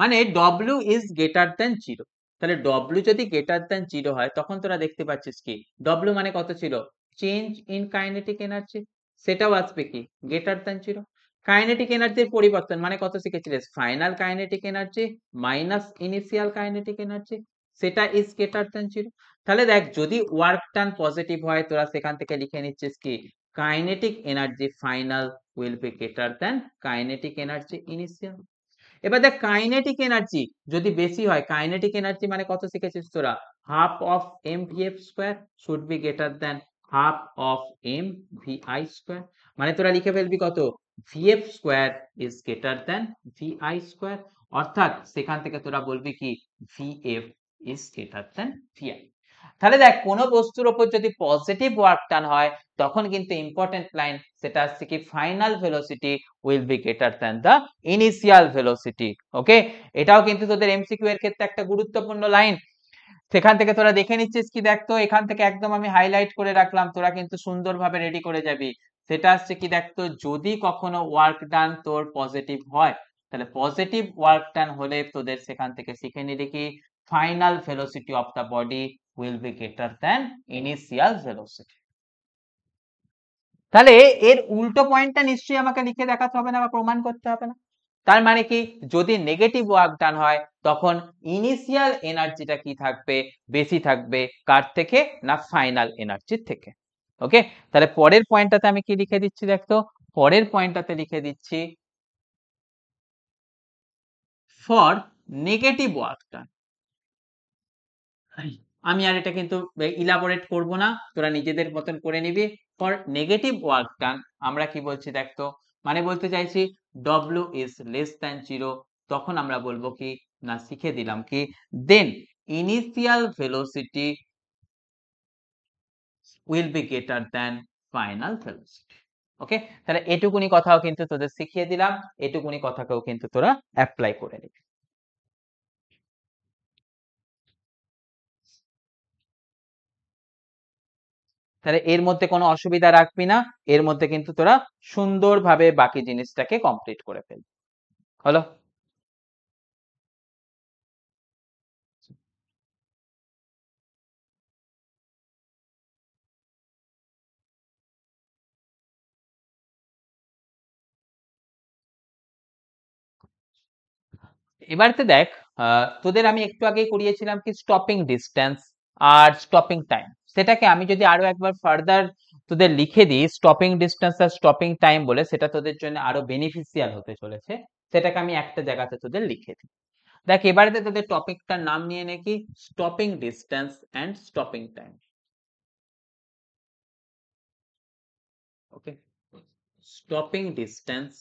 মানে W is greater than zero. তাহলে ডব্লিউ যদি গ্রেটার দ্যান জিরো হয় তখন তোরা দেখতে পাচ্ছিস কি ডব্লিউ মানে কত ছিল, চেঞ্জ ইন কাইনেটিক এনার্জি, সেটাও আসবে কি গ্রেটার দ্যান জিরো। কাইনেটিক এনার্জির পরিবর্তন মানে কত শিখেছিলিস, final kinetic energy minus initial kinetic energy, সেটা ইজ গ্রেটার দ্যান জিরো। তাহলে দেখ যদি ওয়ার্ক ডান পজিটিভ হয় তোরা সেখান থেকে লিখে নিচ্ছিস কি kinetic energy final will be greater than kinetic energy initial. এবার দেখ কাইনেটিক এনার্জি যদি বেশি হয়, কাইনেটিক এনার্জি মানে কত শিখেছিস তোরা, half of M V F square should be greater than half of M V I square, মানে তোরা লিখে ফেলবি কত, V F square is greater than V I square, অর্থাৎ সেখান থেকে তোরা বলবি কি V F is greater than V I. তাহলে দেখ কোনো বস্তুর উপর যদি পজিটিভ ওয়ার্ক ডান হয় তখন কিন্তু ইম্পর্টেন্ট লাইন সেটা হচ্ছে কি final velocity will be greater than the initial velocity. Okay, এটাও কিন্তু তোদের এমসিকিউ এর ক্ষেত্রে একটা গুরুত্বপূর্ণ লাইন, সেখান থেকে তোরা দেখে নিচ্ছিস কি দেখতো এখান থেকে একদম আমি হাইলাইট করে রাখলাম, তোরা কিন্তু সুন্দরভাবে রেডি করে যাবি। সেটা হচ্ছে কি দেখতো যদি কখনো ওয়ার্ক ডান তোর পজিটিভ হয় তাহলে পজিটিভ ওয়ার্ক ডান হলে তোদের সেখান থেকে শিখে নিলি কি final velocity of the body will be greater than initial velocity। তাহলে এর উল্টো পয়েন্টটা নিশ্চয়ই আমাকে লিখে দেখাতে হবে না বা প্রমাণ করতে হবে না। তার মানে কি যদি নেগেটিভ ওয়ার্ক ডান হয় তখন ইনিশিয়াল এনার্জিটা কি থাকবে, বেশি থাকবে কার থেকে না ফাইনাল এনার্জির থেকে। ওকে, তাহলে পরের পয়েন্টটাতে আমি কি লিখে দিচ্ছি দেখতো, পরের পয়েন্টটাতে লিখে দিচ্ছি ফর নেগেটিভ ওয়ার্ক ডান। আমি আর এটা কিন্তু ইলাবোরেট করব না, তোরা নিজেদের মতন করে নিবি। ফর নেগেটিভ ওয়ার্ক ডান আমরা কি বলছি দেখতো, মানে বলতে চাইছি W is less than zero, তখন আমরা বলবো কি না শিখে দিলাম কি then initial velocity will be greater than final velocity. Okay, তাহলে এটুকুনি কথাও কিন্তু তোদের শিখিয়ে দিলাম, এটুকুনি কথাকেও কিন্তু তোরা অ্যাপ্লাই করে নিবি। তাহলে এর মধ্যে কোনো অসুবিধা রাখবি না, এর মধ্যে কিন্তু তোরা সুন্দরভাবে বাকি জিনিসটাকে কমপ্লিট করে ফেলবি। হলো, এবারতে দেখ তোদের আমি একটু আগেই করিয়েছিলাম কি স্টপিং ডিস্টেন্স আর স্টপিং টাইম, সেটাকে আমি যদি আরো একবার ফার্দার তোদের লিখে দিই স্টপিং ডিস্টেন্স আর স্টপিং টাইম বলে, সেটা তোদের জন্য আরো বেনিফিশিয়াল হতে চলেছে, সেটাকে আমি একটা জায়গাতে তোদের লিখে দিই। দেখ এবারে তোদের টপিকটার নাম নিয়ে নে কি stopping distance and stopping time. Okay, stopping distance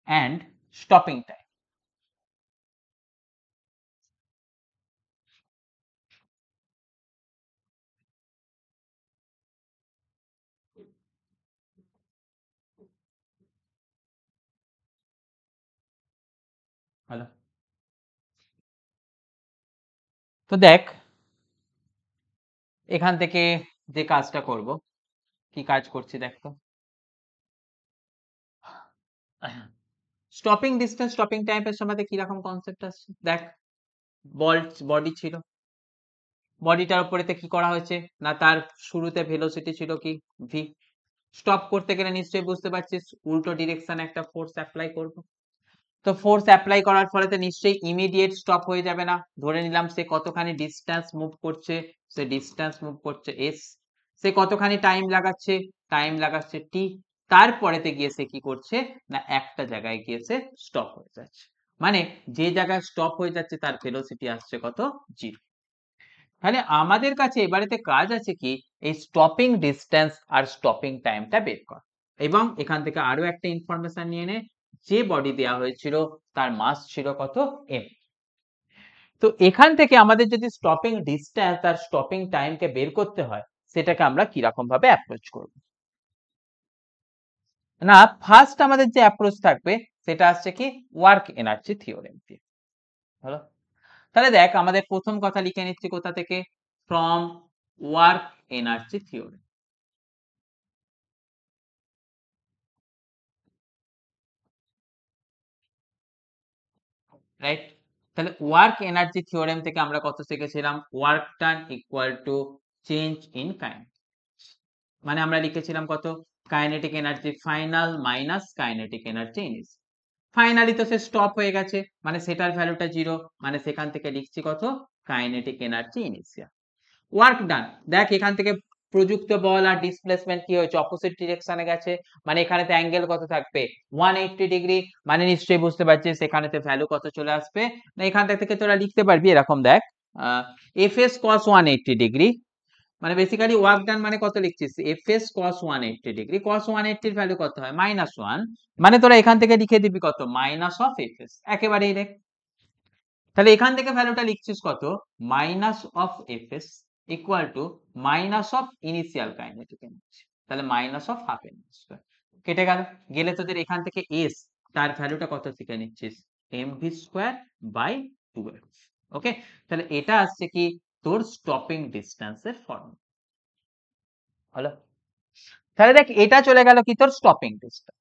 and stopping time. হলো, তো দেখ এখান থেকে যে কাজটা করব, কি কাজ করছি দেখ তো, স্টপিং ডিস্টেন্স স্টপিং টাইমের সময় কিরকম কনসেপ্ট আসছে দেখ, বডি ছিল, বডিটার উপরেতে কি করা হয়েছে না তার শুরুতে ভেলোসিটি ছিল কি ভি, স্টপ করতে গেলে নিশ্চয়ই বুঝতে পারছিস উল্টো ডিরেকশনে একটা ফোর্স অ্যাপ্লাই করব, তো ফোর্স অ্যাপ্লাই করার ফলে তো নিশ্চয়ই ইমিডিয়েট স্টপ হয়ে যাবে না, ধরে নিলাম সে কতখানি ডিস্টেন্স মুভ করছে, সে ডিস্টেন্স মুভ করছে এস, সে কতখানি টাইম লাগাচ্ছে টি, তারপরেতে গিয়ে সে কি করছে না একটা জায়গায় গিয়ে সে স্টপ হয়ে যাচ্ছে, মানে যে জায়গায় স্টপ হয়ে যাচ্ছে তার ভেলোসিটি আসছে কত 0। তাহলে আমাদের কাছে এবারেতে কাজ আছে কি এই স্টপিং ডিসটেন্স আর স্টপিং টাইমটা বের করা, এবং এখান থেকে আরো একটা ইনফরমেশন নিয়ে নে, যে বডি দেওয়া হয়েছিল তার মাস ছিল কত m। তো এখান থেকে আমাদের যদি স্টপিং ডিসটেন্স আর স্টপিং টাইমকে বের করতে হয়, সেটাকে আমরা কিরকম ভাবে অ্যাপ্রোচ করব না, ফার্স্ট আমাদের যে অ্যাপ্রোচ থাকবে সেটা আসছে কি ওয়ার্ক এনার্জি থিওরেম দিয়ে। হলো, তাহলে দেখ আমাদের প্রথম কথা লিখে নিচ্ছি কোথা থেকে, from work energy theorem, right. তাহলে ওয়ার্ক এনার্জি থিওরেম থেকে আমরা কত শিখেছিলাম, work done equal to change in kinetic, মানে আমরা লিখেছিলাম কত kinetic energy final minus kinetic energy initial. Finally তো সে স্টপ হয়ে গেছে, মানে সেটার ভ্যালুটা 0, মানে সেখান থেকে লিখছি কত kinetic energy initial. Work done, দেখ এখান থেকে প্রযুক্ত বল আর ডিসপ্লেসমেন্ট কি হয়েছে অপোজিট ডিরেকশনে গেছে, মানে এখানেতে অ্যাঙ্গেল কত থাকবে 180 ডিগ্রি, মানে নিশ্চয়ই বুঝতে পারছিস এখানেতে ভ্যালু কত চলে আসবে না, এখান থেকে তোরা লিখতে পারবি এরকম দেখ fs cos 180 ডিগ্রি, মানে বেসিক্যালি ওয়ার্ক ডান মানে কত লিখছিস fs cos 180 ডিগ্রি, cos 180 এর ভ্যালু কত হয় -1, মানে তোরা এখান থেকে লিখে দিবি কত মাইনাস অফ fs, একেবারেই লেখ। তাহলে এখান থেকে ভ্যালুটা লিখছিস কত minus of fs equal to minus of initial kinetic energy, তাহলে minus of half M square কেটে গেল, গেলে তোদের এখান থেকে s তার ভ্যালুটা কত থেকে নিচ্ছিস mv স্কয়ার বাই 12। ওকে, তাহলে এটা আসছে কি তোর স্টপিং ডিসটেন্সের ফর্মুলা। হলো, তাহলে দেখ এটা চলে গেল কি তোর স্টপিং ডিসটেন্স।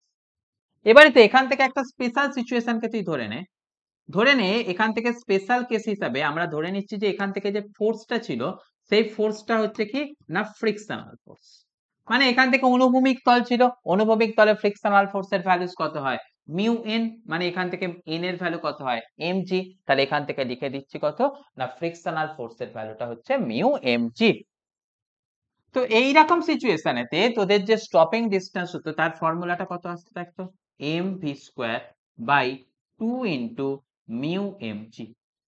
এবারে তো এখান থেকে একটা স্পেশাল সিচুয়েশনকে তুই ধরে নে এখান থেকে স্পেশাল কেস হিসাবে আমরা ধরে নিচ্ছি যে এখান থেকে যে ফোর্সটা ছিল সেই ফোর্সটা হচ্ছে কি না ফ্রিকশনাল ফোর্স, মানে এখান থেকে অনুভূমিক তল ছিল, অনুভূমিক তলে ফ্রিকশনাল ফোর্সের ভ্যালুস কত হয় মিউ এন, মানে এখান থেকে এন এর ভ্যালু কত হয় mg, তাহলে এখান থেকে লিখে দিচ্ছি কত না ফ্রিকশনাল ফোর্সের ভ্যালুটা হচ্ছে মিউ mg। তো এই রকম সিচুয়েশনেতে তোদের যে স্টপিং ডিসটেন্স হতো তার ফর্মুলাটা কত আসতো দেখতো mv square by 2 into mu mg,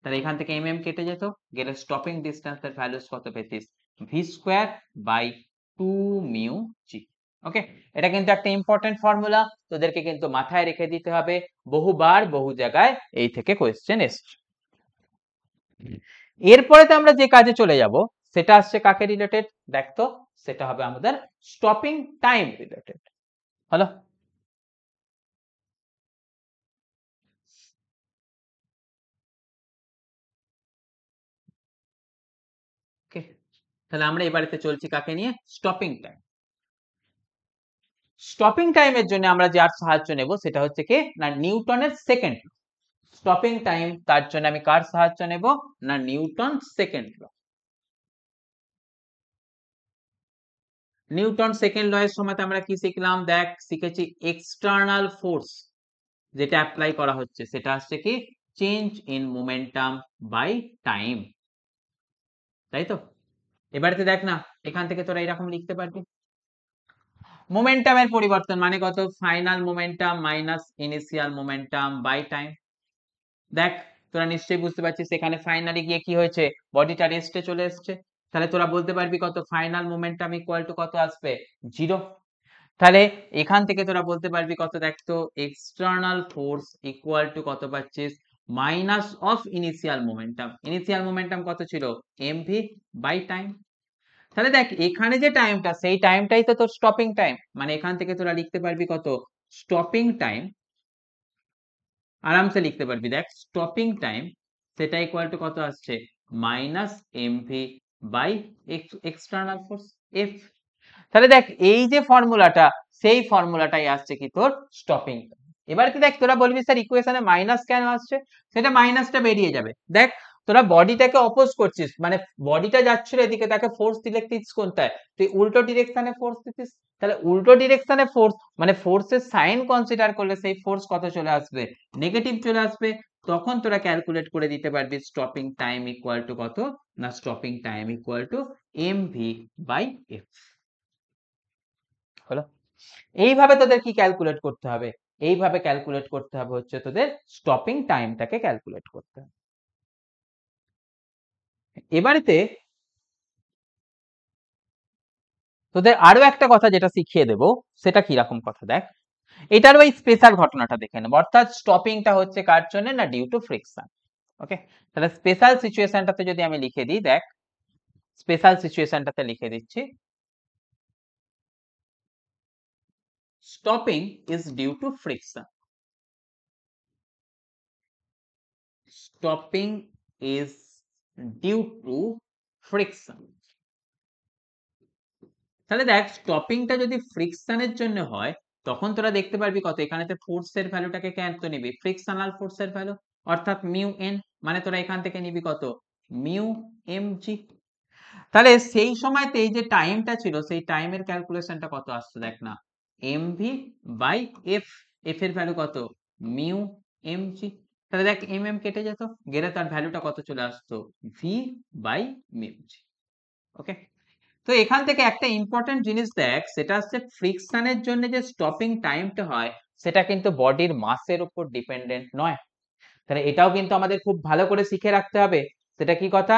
তাহলে এখান থেকে কেটে যেত, গেলে স্টপিং ডিসটেন্সের ভ্যালুস কত পেতিস v square by 2 mu g। Okay, এটা কিন্তু একটা ইম্পর্টেন্ট ফর্মুলা, তোদেরকে কিন্তু মাথায় রেখে দিতে হবে, বহুবার বহু জায়গায় এই থেকে কোয়েশ্চেন এসছে। এরপরেতে আমরা যে কাজে চলে যাব সেটা আসছে কাকে রিলেটেড দেখতো, সেটা হবে আমাদের স্টপিং টাইম রিলেটেড। হলো, ওকে, তাহলে আমরা এবারেতে চলছি কাকে নিয়ে স্টপিং টাইম। স্টপিং টাইমের জন্য আমরা যার সাহায্য নেব সেটা হচ্ছে কি না নিউটনের সেকেন্ড ল। স্টপিং টাইম তার জন্য আমি কার সাহায্য নেব না Newton second law. Newton second law এর সময় আমরা কি শিখলাম দেখ, শিখেছি এক্সটার্নাল ফোর্স যেটা অ্যাপ্লাই করা হচ্ছে সেটা হচ্ছে কি change in momentum by time, তাই তো। এবারে দেখ না এখান থেকে তোরা এরকম লিখতে পারবি মোমেন্টামের পরিবর্তন মানে কত final momentum minus initial momentum by time. দেখ তোরা নিশ্চয়ই বুঝতে পারছিস এখানে ফাইনালি গিয়ে কি হয়েছে বডিটা রেস্টে চলে এসেছে, তাহলে তোরা বলতে পারবি কত ফাইনাল মোমেন্টাম ইকুয়াল টু কত আসবে 0। তাহলে এখান থেকে তোরা বলতে পারবি কত দেখ তো এক্সটার্নাল ফোর্স ইকুয়াল টু কত পাচ্ছিস মাইনাস অফ ইনিশিয়াল মোমেন্টাম কত ছিল mv বাই টাইম। তাহলে দেখ এখানে যে টাইমটা সেই টাইমটাই তো তোর স্টপিং টাইম, মানে এখান থেকে তোরা লিখতে পারবি কত স্টপিং টাইম, আরামসে লিখতে পারবি দেখ স্টপিং টাইম সেটা ইকুয়াল টু কত আসছে minus mv by external force f। তাহলে দেখ এই যে ফর্মুলাটা সেই ফর্মুলাটাই আসছে কি তোর স্টপিং। এবার কি দেখ তোরা বলবি স্যার ইকুয়েশনে মাইনাস কেন আসছে, সেটা মাইনাসটা বেরিয়ে যাবে। দেখ তোরা বডিটাকে অপোজ করছিস, মানে বডিটা যাচ্ছিল এদিকে তাকে ফোর্স দিলেছিস কোনটায় তুই উল্টো ডিরেকশনে ফোর্স দিচ্ছিস, তাহলে উল্টো ডিরেকশনে ফোর্স মানে ফোর্সের সাইন কনসিডার করলে সেই ফোর্স কত চলে আসবে নেগেটিভ চলে আসবে, তখন তোরা ক্যালকুলেট করে দিতে পারবি স্টপিং টাইম ইকুয়াল টু কত না stopping time equal to mv by f। হলো, এইভাবে তোদের কি ক্যালকুলেট করতে হবে? এইভাবে ক্যালকুলেট করতে হবে হচ্ছে তোদের স্টপিং টাইমটাকে ক্যালকুলেট করতে হবে। এবারেতে তোদের আরো একটা কথা যেটা শিখিয়ে দেব, সেটা কিরকম কথা দেখ। এটার ওই স্পেশাল ঘটনাটা দেখে নেব, অর্থাৎ স্টপিংটা হচ্ছে কার জন্য না, ডিউ টু ফ্রিকশন। ওকে, তাহলে স্পেশাল সিচুয়েশনটাতে যদি আমি লিখে দিই, দেখ স্পেশাল সিচুয়েশনটাতে লিখে দিচ্ছি, stopping is due to friction. Stopping is due to friction. তাহলে দেখ, স্টপিংটা যদি ফ্রিকশনের জন্য হয়, তখন তোরা দেখতে পারবি কত, এখানেতে ফোর্সের ভ্যালুটাকে কত নিবি, ফ্রিকশনাল ফোর্সের ভ্যালু, অর্থাৎ মিউ এন, মানে তোরা এখান থেকে নিবি কত, মিউ এম জি। তাহলে সেই সময়তে এই যে টাইমটা ছিল, সেই টাইমের ক্যালকুলেশনটা কত আসছে দেখ না, M V by F, F এর ভ্যালু কত, মিউ এম জি। তাহলে দেখ এম এম কেটে যেত, গেলে তার ভ্যালুটা কত চলে আসতো, ভি বাই মিউ জি। ওকে, তো এখান থেকে একটা ইম্পর্টেন্ট জিনিস দেখ, সেটা হচ্ছে ফ্রিকশনের জন্য যে স্টপিং টাইমটা হয়, সেটা কিন্তু বডির মাসের উপর ডিপেন্ডেন্ট নয়। তাহলে এটাও কিন্তু আমাদের খুব ভালো করে শিখে রাখতে হবে। সেটা কি কথা,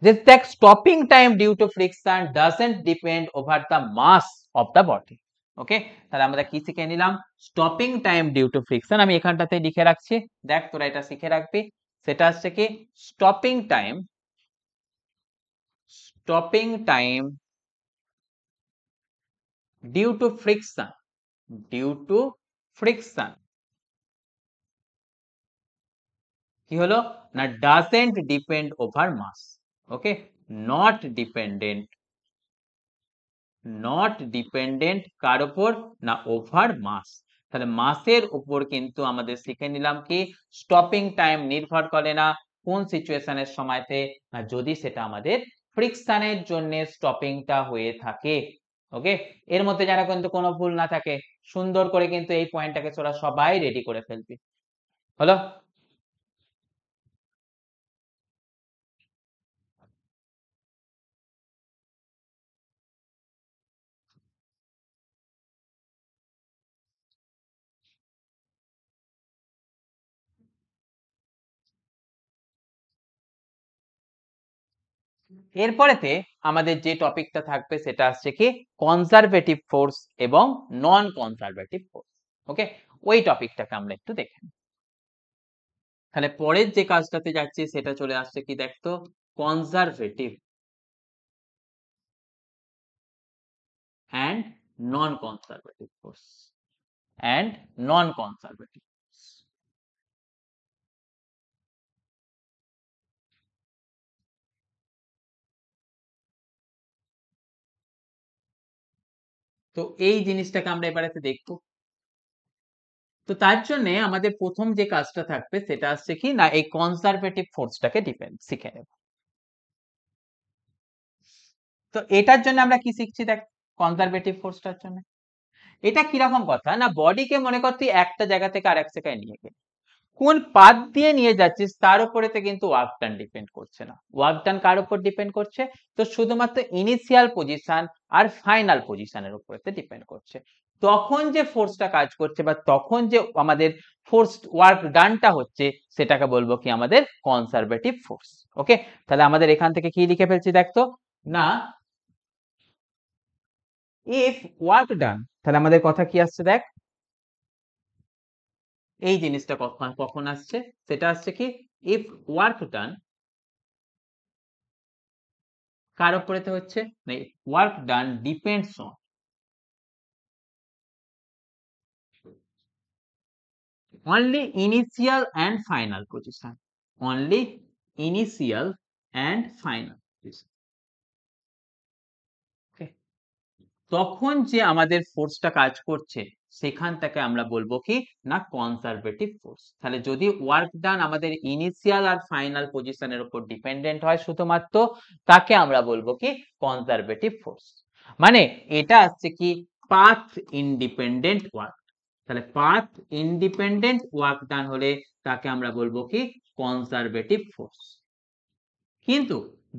যে দেখ stopping time due to friction doesn't depend over the mass of the body. Okay, তাহলে আমরা কি শিখে নিলাম, stopping time due to friction, আমি এখানটাতে লিখে রাখছি, দেখ তোরা এটা শিখে রাখবি। সেটা হচ্ছে কি, stopping time, stopping time due to friction, due to friction কি হলো না, doesn't depend over mass. Okay, not dependent, not dependent কার উপর না, ওভার মাস। তাহলে মাসের উপর কিন্তু আমাদের শিখে নিলাম কি, স্টপিং টাইম নির্ভর করে না কোন সিচুয়েশনের সময়তে না, যদি সেটা আমাদের ফ্রিকশনের জন্য স্টপিংটা হয়ে থাকে। ওকে, এর মধ্যে যেন কিন্তু কোনো ভুল না থাকে, সুন্দর করে কিন্তু এই পয়েন্টটাকে তোরা সবাই রেডি করে ফেলবি। হলো, এরপরেতে আমাদের যে টপিকটা থাকবে সেটা আসছে কি, কনজারভেটিভ ফোর্স এবং নন কনজারভেটিভ ফোর্স। ওকে, ওই টপিকটাকে আমরা একটু দেখে নিই। তাহলে পরের যে কাজটাতে যাচ্ছি সেটা চলে আসছে কি, দেখতো conservative and non conservative force, and non conservative. তো এই জিনিসটাকে আমরা এবারেতে দেখবো। তো তার জন্য আমাদের প্রথম যে কাজটা থাকবে সেটা আসছে কি না, এই কনজারভেটিভ ফোর্সটাকে ডিপেন্ড শিখে নেব। তো এটার জন্য আমরা কি শিখছি দেখ, কনজারভেটিভ ফোর্সটার জন্য এটা কিরকম কথা না, বডিকে মনে কর তুই একটা জায়গা থেকে আরেক জায়গায় নিয়ে গেলি, কোন পাথ দিয়ে নিয়ে যাচ্ছিস তার উপরেতে কিন্তু ওয়ার্ক ডান ডিপেন্ড করছে না। ওয়ার্ক ডান কার উপর ডিপেন্ড করছে, তো শুধুমাত্র ইনিশিয়াল পজিশন আর ফাইনাল পজিশনের উপরেতে ডিপেন্ড করছে। তখন যে ফোর্সটা কাজ করছে বা তখন যে আমাদের ফোর্স ওয়ার্ক ডানটা হচ্ছে, সেটাকে বলবো কি আমাদের কনজারভেটিভ ফোর্স। ওকে, তাহলে আমাদের এখান থেকে কি লিখে ফেলছি দেখতো না, ইফ ওয়ার্ক ডান, তাহলে আমাদের কথা কি আসছে দেখ, এই জিনিসটা কখন কখন আসছে, সেটা আসছে কি, ইফ ওয়ার্ক ডান কার উপরেতে হচ্ছে, work done depends on only initial and final position, only initial and final position. তখন যে আমাদের ফোর্সটা কাজ করছে, সেখান থেকে আমরা বলবো কি না, কনজারভেটিভ ফোর্স। তাহলে যদি ওয়ার্ক ডান আমাদের ইনিশিয়াল আর ফাইনাল পজিশনের উপর ডিপেন্ডেন্ট হয় শুধুমাত্র, তাকে আমরা বলবো কি কনজারভেটিভ ফোর্স। মানে এটা আসছে কি পাথ ইন্ডিপেন্ডেন্ট ওয়ার্ক। তাহলে পাথ ইন্ডিপেন্ডেন্ট ওয়ার্ক ডান হলে তাকে আমরা বলবো কি কনজারভেটিভ ফোর্স। কিন্তু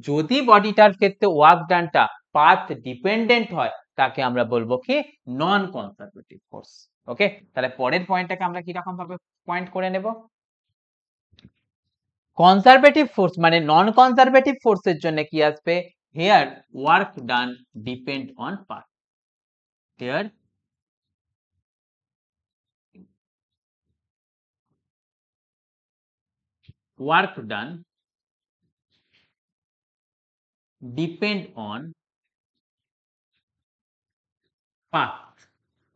যদি বডিটার ক্ষেত্রে ওয়ার্ক ডানটা পাথ ডিপেন্ডেন্ট হয়, তাকে আমরা বলবো কি নন কনজারভেটিভ ফোর্স। ওকে, তাহলে পরের পয়েন্টটাকে আমরা কি রকম ভাবে পয়েন্ট করে নেব? কনজারভেটিভ ফোর্স মানে নন কনজারভেটিভ ফোর্সের জন্য কি আসবে? Here work done depend on path. Here work done depend on path,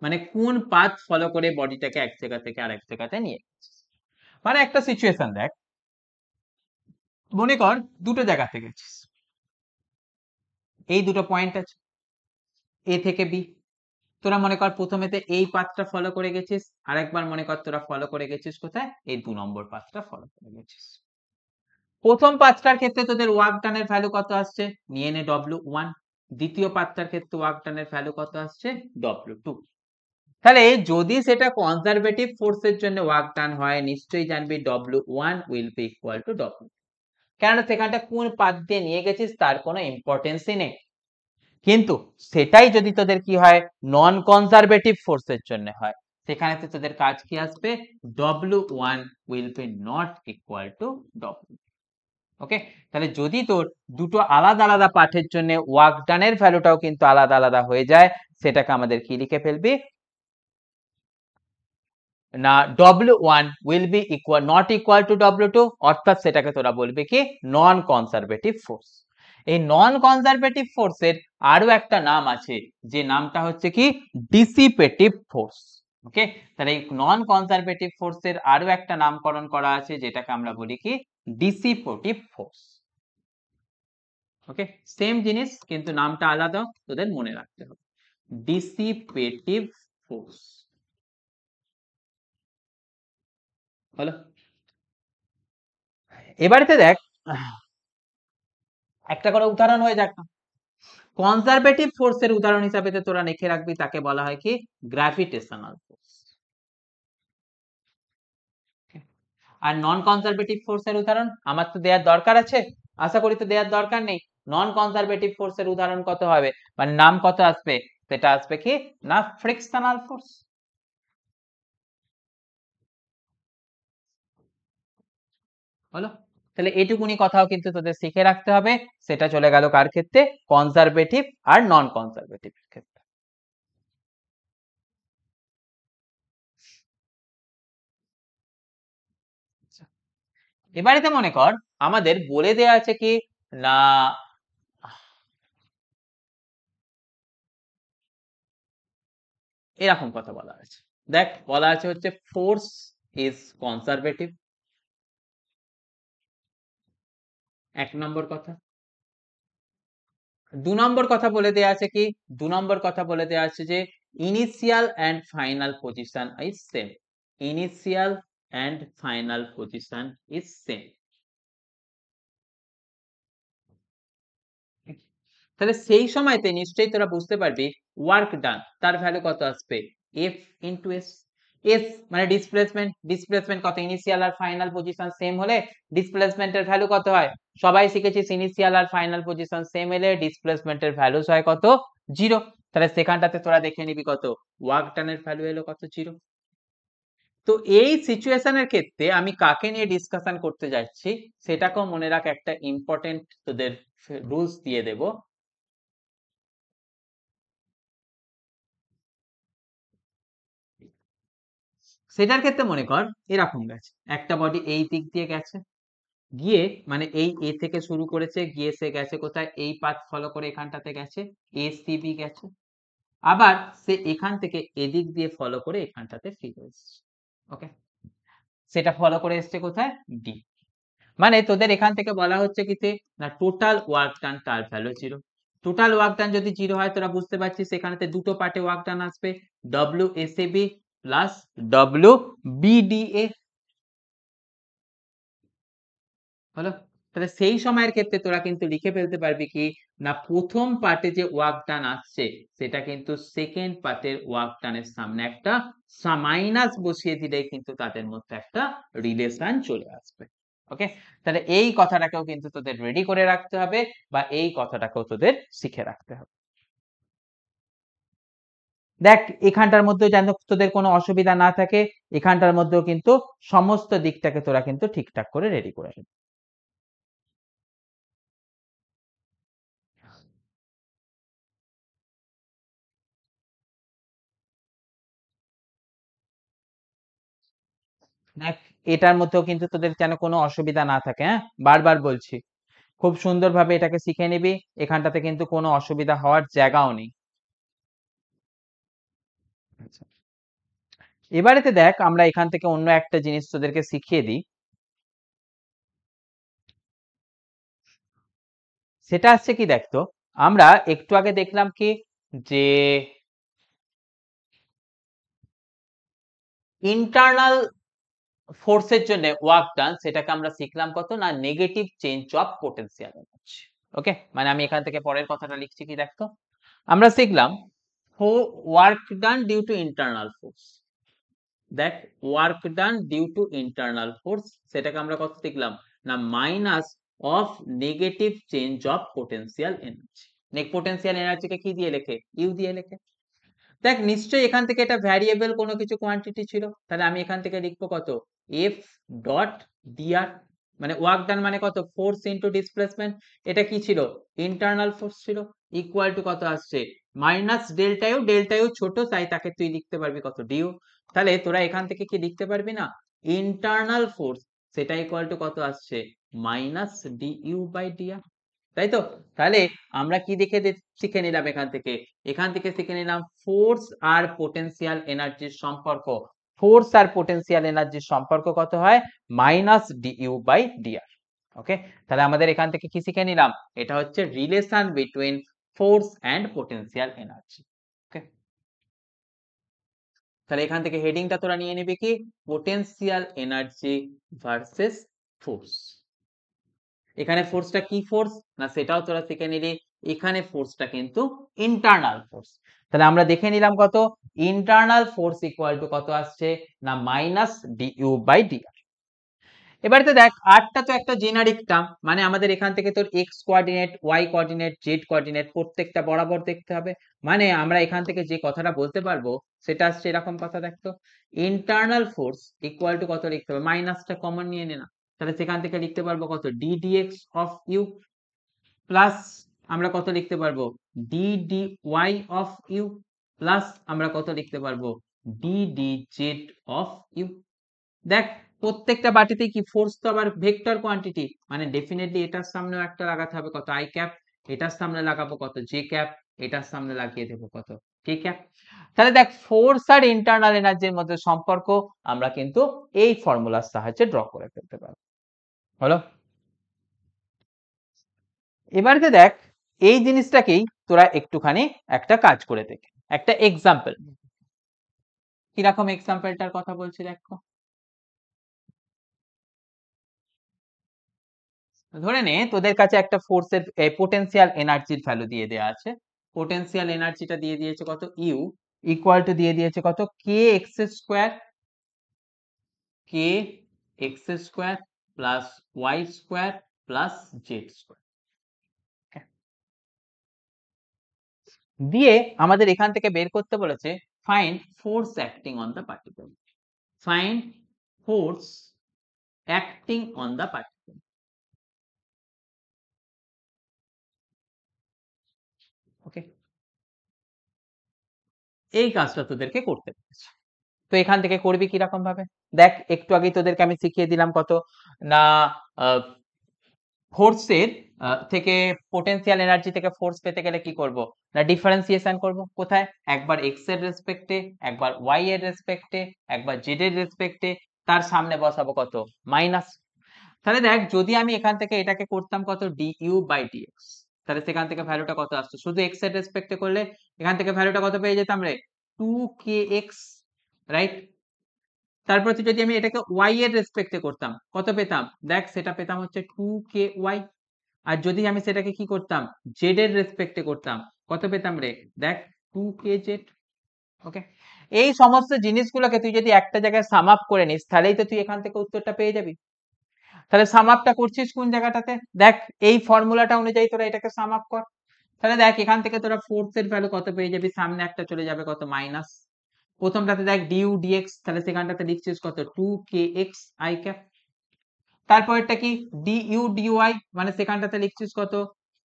মানে কোন পাথ ফলো করে বডিটাকে এক জায়গা থেকে আরেক জায়গাতে নিয়ে যাচ্ছে। মানে একটা সিচুয়েশন দেখ, মনে কর দুটো জায়গাতে গেছিস, এই দুটো পয়েন্ট আছে এ থেকে বি, তোরা মনে কর প্রথমেতে এই পাথটা ফলো করে গেছিস, আরেকবার মনে কর তোরা ফলো করে গেছিস কোথায়, এই 2 নম্বর পাথটা ফলো করে গেছিস। প্রথম পাথটার ক্ষেত্রে তোদের ওয়ার্ক ডানের ভ্যালু কত আসছে, নিয়ে নে W1। দ্বিতীয় পাথটার ক্ষেত্রে ওয়ার্ক ডানের ভ্যালু কত আসছে, W2। তাহলে যদি সেটা কনজারভেটিভ ফোর্সের জন্য ওয়ার্ক ডান হয়, নিশ্চয়ই জানবি W1 will be equal to W, কেননা সেখানটা কোন পাথ দিয়ে নিয়ে গেছিস তার কোনো ইম্পর্টেন্সই নেই। কিন্তু সেটাই যদি তোদের কি হয়, নন কনজারভেটিভ ফোর্সের জন্য হয়, সেখানে তোদের কাজ কি আসবে, W1 will be not equal to W। ওকে, তাহলে যদি তোর দুটো আলাদা আলাদা পাথের জন্য ওয়ার্ক ডানের ভ্যালুটাও কিন্তু আলাদা আলাদা হয়ে যায়, সেটাকে আমাদের কি লিখে ফেলবি না, W1 will be equal not equal to W2, অর্থাৎ সেটাকে তোরা বলবি কি নন কনজারভেটিভ ফোর্স। এই নন কনজারভেটিভ ফোর্সের আরো একটা নাম আছে, যে নামটা হচ্ছে কি ডিসিপেটিভ ফোর্স। ওকে, তাহলে এই নন কনজারভেটিভ ফোর্সের আরো একটা নামকরণ করা আছে, যেটাকে আমরা বলি কি ডিসিপেটিভ ফোর্স। ওকে, সেম জিনিস কিন্তু নামটা আলাদা, তোদের মনে রাখতে হবে, ডিসিপেটিভ ফোর্স। হলো, এবারেতে দেখ একটা করে উদাহরণ হয়ে যাক না। কনজারভেটিভ ফোর্সের উদাহরণ হিসাবে তোরা লিখে রাখবি, তাকে বলা হয় কি গ্র্যাভিটেশনাল ফোর্স। আর নন কনজারভেটিভ ফোর্সের উদাহরণ আমার তো দেওয়ার দরকার আছে, আশা করি তো দেওয়ার দরকার নেই। নন কনজারভেটিভ ফোর্সের উদাহরণ কত হবে, মানে নাম কত আসবে, সেটা আসবে কি না ফ্রিকশনাল ফোর্স। হলো, তাহলে এটুকুনি কথাও কিন্তু তোদের শিখে রাখতে হবে। সেটা চলে গেল কার ক্ষেত্রে, কনজারভেটিভ আর নন কনজারভেটিভ ক্ষেত্রে। এবারেতে মনে কর আমাদের বলে দেয়া আছে কি না, এরকম কথা বলা আছে, দেখ বলা আছে হচ্ছে ফোর্স ইজ কনজারভেটিভ, এক নম্বর কথা। 2 নম্বর কথা বলে দেয়া আছে কি, 2 নম্বর কথা বলে দেয়া আছে যে initial and final position is same, initial and final position is same. তাহলে সেই সময়তে নিশ্চয়ই তোরা বুঝতে পারবি ওয়ার্ক ডান তার ভ্যালু কত আসবে, এফ ইনটু এস। এস মানে ডিসপ্লেসমেন্ট, ডিসপ্লেসমেন্ট কত, ইনিশিয়াল আর ফাইনাল পজিশন সেম হলে ডিসপ্লেসমেন্টের ভ্যালু কত হয়, সবাই শিখেছিস ইনিশিয়াল আর ফাইনাল পজিশন সেম হলে ডিসপ্লেসমেন্টের ভ্যালুস হয় কত, 0। তাহলে সেখানটাতে তোরা দেখে নিবি কত, ওয়ার্ক ডানের ভ্যালু এলো কত, 0। তো এই সিচুয়েশনের ক্ষেত্রে আমি কাকে নিয়ে ডিসকাশন করতে যাচ্ছি সেটাকেও মনে রাখ, একটা ইম্পর্টেন্ট তোদের রুলস দিয়ে দেব। সেটার ক্ষেত্রে মনে কর এরকম গেছে, একটা বডি এই দিক দিয়ে গেছে, গিয়ে মানে এই এ থেকে শুরু করেছে, গিয়ে সে গেছে কোথায়, এই পাথ ফলো করে এখানটাতে গেছে, এ সি বি গেছে, আবার সে এখান থেকে এদিক দিয়ে ফলো করে এখানটাতে ফিরে এসছে। ওকে, সেটা ফলো করে এসছে কোথায়, ডি। মানে তোদের এখান থেকে বলা হচ্ছে কি না টোটাল ওয়ার্ক ডান তার ভ্যালু 0। টোটাল ওয়ার্ক ডান যদি 0 হয় তোরা বুঝতে পারছিস সেখানেতে দুটো পার্টে ওয়ার্ক ডান আসবে, WSAB প্লাস WBDA। হলো, তাহলে সেই সময়ের ক্ষেত্রে তোরা কিন্তু লিখে ফেলতে পারবি কি না প্রথম পার্টে যে ওয়ার্ক ডান আসছে সেটা কিন্তু সেকেন্ড পার্টের ওয়ার্ক ডানের সামনে একটা মাইনাস বসিয়ে দিলে কিন্তু তাদের মধ্যে একটা রিলেশন চলে আসবে। ওকে, তাহলে এই কথাটাকেও কিন্তু তোদের রেডি করে রাখতে হবে, বা এই কথাটাকেও তোদের শিখে রাখতে হবে। দেখ এখানটার মধ্যেও যেন তোদের কোনো অসুবিধা না থাকে, এখানটার মধ্যেও কিন্তু সমস্ত দিকটাকে তোরা কিন্তু ঠিকঠাক করে রেডি করে নিবি। দেখ এটার মধ্যেও কিন্তু তোদের যেন কোনো অসুবিধা না থাকে, হ্যাঁ বারবার বলছি, খুব সুন্দরভাবে এটাকে শিখে নিবি, এখানটাতে কিন্তু কোনো অসুবিধা হওয়ার জায়গাও নেই। আচ্ছা, এবারেতে দেখ আমরা এখান থেকে অন্য একটা জিনিস তোদেরকে শিখিয়ে দিই, সেটা হচ্ছে কি দেখতো, আমরা একটু আগে দেখলাম কি যে ইন্টারনাল ফোর্সের জন্য ওয়ার্ক ডান, সেটাকে আমরা শিখলাম কত না negative change of potential energy. Okay, মানে আমি এখান থেকে পরের কথাটা লিখছি কি দেখতো, আমরা শিখলাম work done due to internal force, দেখ work done due to internal force, সেটাকে আমরা কত শিখলাম না minus of negative change of potential energy. Potential এনার্জিকে কি দিয়ে লেখে, ইউ দিয়ে লেখে। দেখ নিশ্চয়ই এখান থেকে এটা ভ্যারিয়েবল কোনো কিছু কোয়ান্টিটি ছিল, তাহলে আমি এখান থেকে লিখবো কত এফ ডট ডিআর, মানে ওয়ার্ক ডান মানে কত ফোর্স ইনটু ডিসপ্লেসমেন্ট, এটা কি ছিল ইন্টারনাল ফোর্স ছিল, ইকুয়াল টু কত আসছে minus delta U, delta U ছোট তাই তাকে তুই লিখতে পারবি কত ডিউ, তাহলে তোরা এখান থেকে কি লিখতে পারবি না ইন্টারনাল ফোর্স, সেটা ইকুয়াল টু কত আসছে মাইনাস ডিইউ বাই ডিআর, তাই তো। তাহলে আমরা কি দেখে শিখে নিলাম এখান থেকে, এখান থেকে শিখে নিলাম ফোর্স আর পোটেনশিয়াল এনার্জির সম্পর্ক, ফোর্স আর পোটেনশিয়াল এনার্জির সম্পর্ক কত হয় minus D U by D R. Okay, তাহলে আমাদের এখান থেকে কি শিখে নিলাম, এটা হচ্ছে relation between force and potential energy. Okay, তাহলে এখান থেকে হেডিংটা তোরা নিয়ে নিবি কি পোটেনশিয়াল এনার্জি ভার্সেস ফোর্স। এখানে ফোর্সটা কি ফোর্স না সেটাও তোরা শিখে নিলি, এখানে ফোর্সটা কিন্তু ইন্টারনাল ফোর্স, তাহলে আমরা দেখে নিলাম কত ইন্টারনাল ফোর্স ইকুয়াল টু কত আসছে না মাইনাস ডিইউ বাই ডিআর। এবারে তো দেখ আরটা তো একটা জেনারিক টার্ম, মানে আমাদের এখান থেকে তোর X coordinate Y coordinate Z coordinate প্রত্যেকটা বরাবর দেখতে হবে, মানে আমরা এখান থেকে যে কথাটা বলতে পারবো সেটা আসছে এরকম কথা, দেখতো ইন্টারনাল ফোর্স ইকুয়াল টু কত লিখতে হবে, মাইনাসটা কমন নিয়ে নে না, তাহলে সেখান থেকে লিখতে পারবো কত D DX of U plus আমরা কত লিখতে পারবো D D Y of U plus আমরা কত লিখতে পারবো D D Z of U. দেখ প্রত্যেকটা বাটিতেই কি ফোর্স তো আবার ভেক্টর কোয়ান্টিটি, মানে ডেফিনেটলি এটার সামনেও একটা লাগাতে হবে কত আই ক্যাপ, এটার সামনে লাগাবো কত জে ক্যাপ, এটার সামনে লাগিয়ে দেবো কত কে ক্যাপ। তাহলে দেখ ফোর্স আর ইন্টারনাল এনার্জির মধ্যে সম্পর্ক আমরা কিন্তু এই ফর্মুলার সাহায্যে ড্র করে ফেলতে পারবো। হলো, এবারে দেখ এই জিনিসটাকেই তোরা একটুখানি একটা কাজ করে দেখ, একটা এক্সাম্পল, কিরকম এক্সাম্পলটার কথা বলছি দেখো, ধরে নে তোদের কাছে একটা ফোর্সের পোটেনশিয়াল এনার্জির ভ্যালু দিয়ে দেওয়া আছে, পোটেনশিয়াল এনার্জিটা দিয়ে দিয়েছে কত ইউ ইকুয়াল টু দিয়ে দিয়েছে কত K X square, K X square plus Y square plus Z square, দিয়ে আমাদের এখান থেকে বের করতে বলেছে find force acting on the particle, find force acting on the particle. Okay, এই কাজটা তোদেরকে করতে বলেছে, তো এখান থেকে করবি কিরকম ভাবে, দেখ একটু আগে তোদেরকে আমি শিখিয়ে দিলাম কত না ফোর্সের থেকে পোটেনশিয়াল এনার্জি থেকে ফোর্স পেতে গেলে কি করব না ডিফারেন্সিয়েশন করব, কোথায় একবার এক্স এর রেসপেক্টে একবার ওয়াই এর রেসপেক্টে একবার জেড এর রেসপেক্টে, তার সামনে বসাবো কত মাইনাস, তাহলে দেখ যদি আমি এখান থেকে এটাকে করতাম কত ডিইউ বাই ডিএক্স, তাহলে সেখান থেকে ভ্যালুটা কত আসতো, শুধু এক্স এর রেসপেক্টে করলে এখান থেকে ভ্যালুটা কত পেয়ে যেতাম রে 2kx, রাইট। তারপর যদি আমি এটাকে y এর রেসপেক্টে করতাম কত পেতাম, দেখ সেটা পেতাম হচ্ছে 2ky, আর যদি আমি সেটাকে কি করতাম z এর রেসপেক্টে করতাম কত পেতাম রে, দেখ 2kz। ওকে, এই সমস্ত জিনিসগুলোকে তুই যদি একটা জায়গায় সাম আপ করে নিস তাহলেই তো তুই এখান থেকে উত্তরটা পেয়ে যাবি। তাহলে সাম আপটা করছিস কোন জায়গাটাতে, দেখ এই ফর্মুলাটা অনুযায়ী তোরা এটাকে সাম আপ কর, তাহলে দেখ এখান থেকে তোরা ফোর্স এর ভ্যালু কত পেয়ে যাবি, সামনে একটা চলে যাবে কত মাইনাস, প্রথমটাতে দেখ ডিউ ডিএক্স, তাহলে সেখানটাতে লিখছিস কত 2kx i ক্যাপ, তারপরেরটা কি ডিইউ ডিওয়াই, মানে সেখানটাতে লিখছিস কত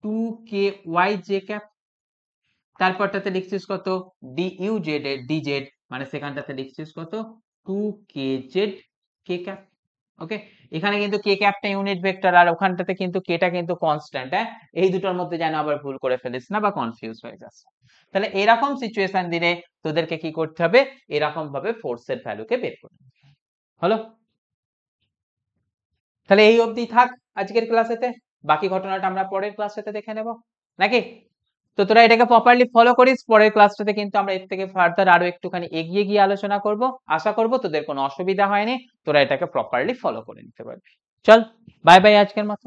2ky j ক্যাপ, তারপরটাতে লিখছিস কত ডিইউ জেড ডিজেড, মানে সেখানটাতে লিখছিস কত 2kz k ক্যাপ। ওকে, এখানে কিন্তু কে ক্যাপটা ইউনিট ভেক্টর আর ওখানটাতে কিন্তু কেটা কিন্তু কনস্ট্যান্ট, হ্যাঁ, এই দুটোর মধ্যে যেন আবার ভুল করে ফেলিস না বা কনফিউজ হয়ে যাস। তাহলে এরকম সিচুয়েশন দিলে তোদেরকে কি করতে হবে, এরকম ভাবে ফোর্সের ভ্যালুকে বের করতে হবে। হলো, তাহলে এই অবধি থাক আজকের ক্লাসেতে, বাকি ঘটনাটা আমরা পরের ক্লাসেতে দেখে নেব নাকি। তো তোরা এটাকে প্রপারলি ফলো করিস, পরের ক্লাসটাতে কিন্তু আমরা এর থেকে ফার্দার আরো একটুখানি এগিয়ে গিয়ে আলোচনা করব। আশা করব তোদের কোনো অসুবিধা হয়নি, তোরা এটাকে প্রপারলি ফলো করে নিতে পারবি। চল বাই বাই আজকের মতো।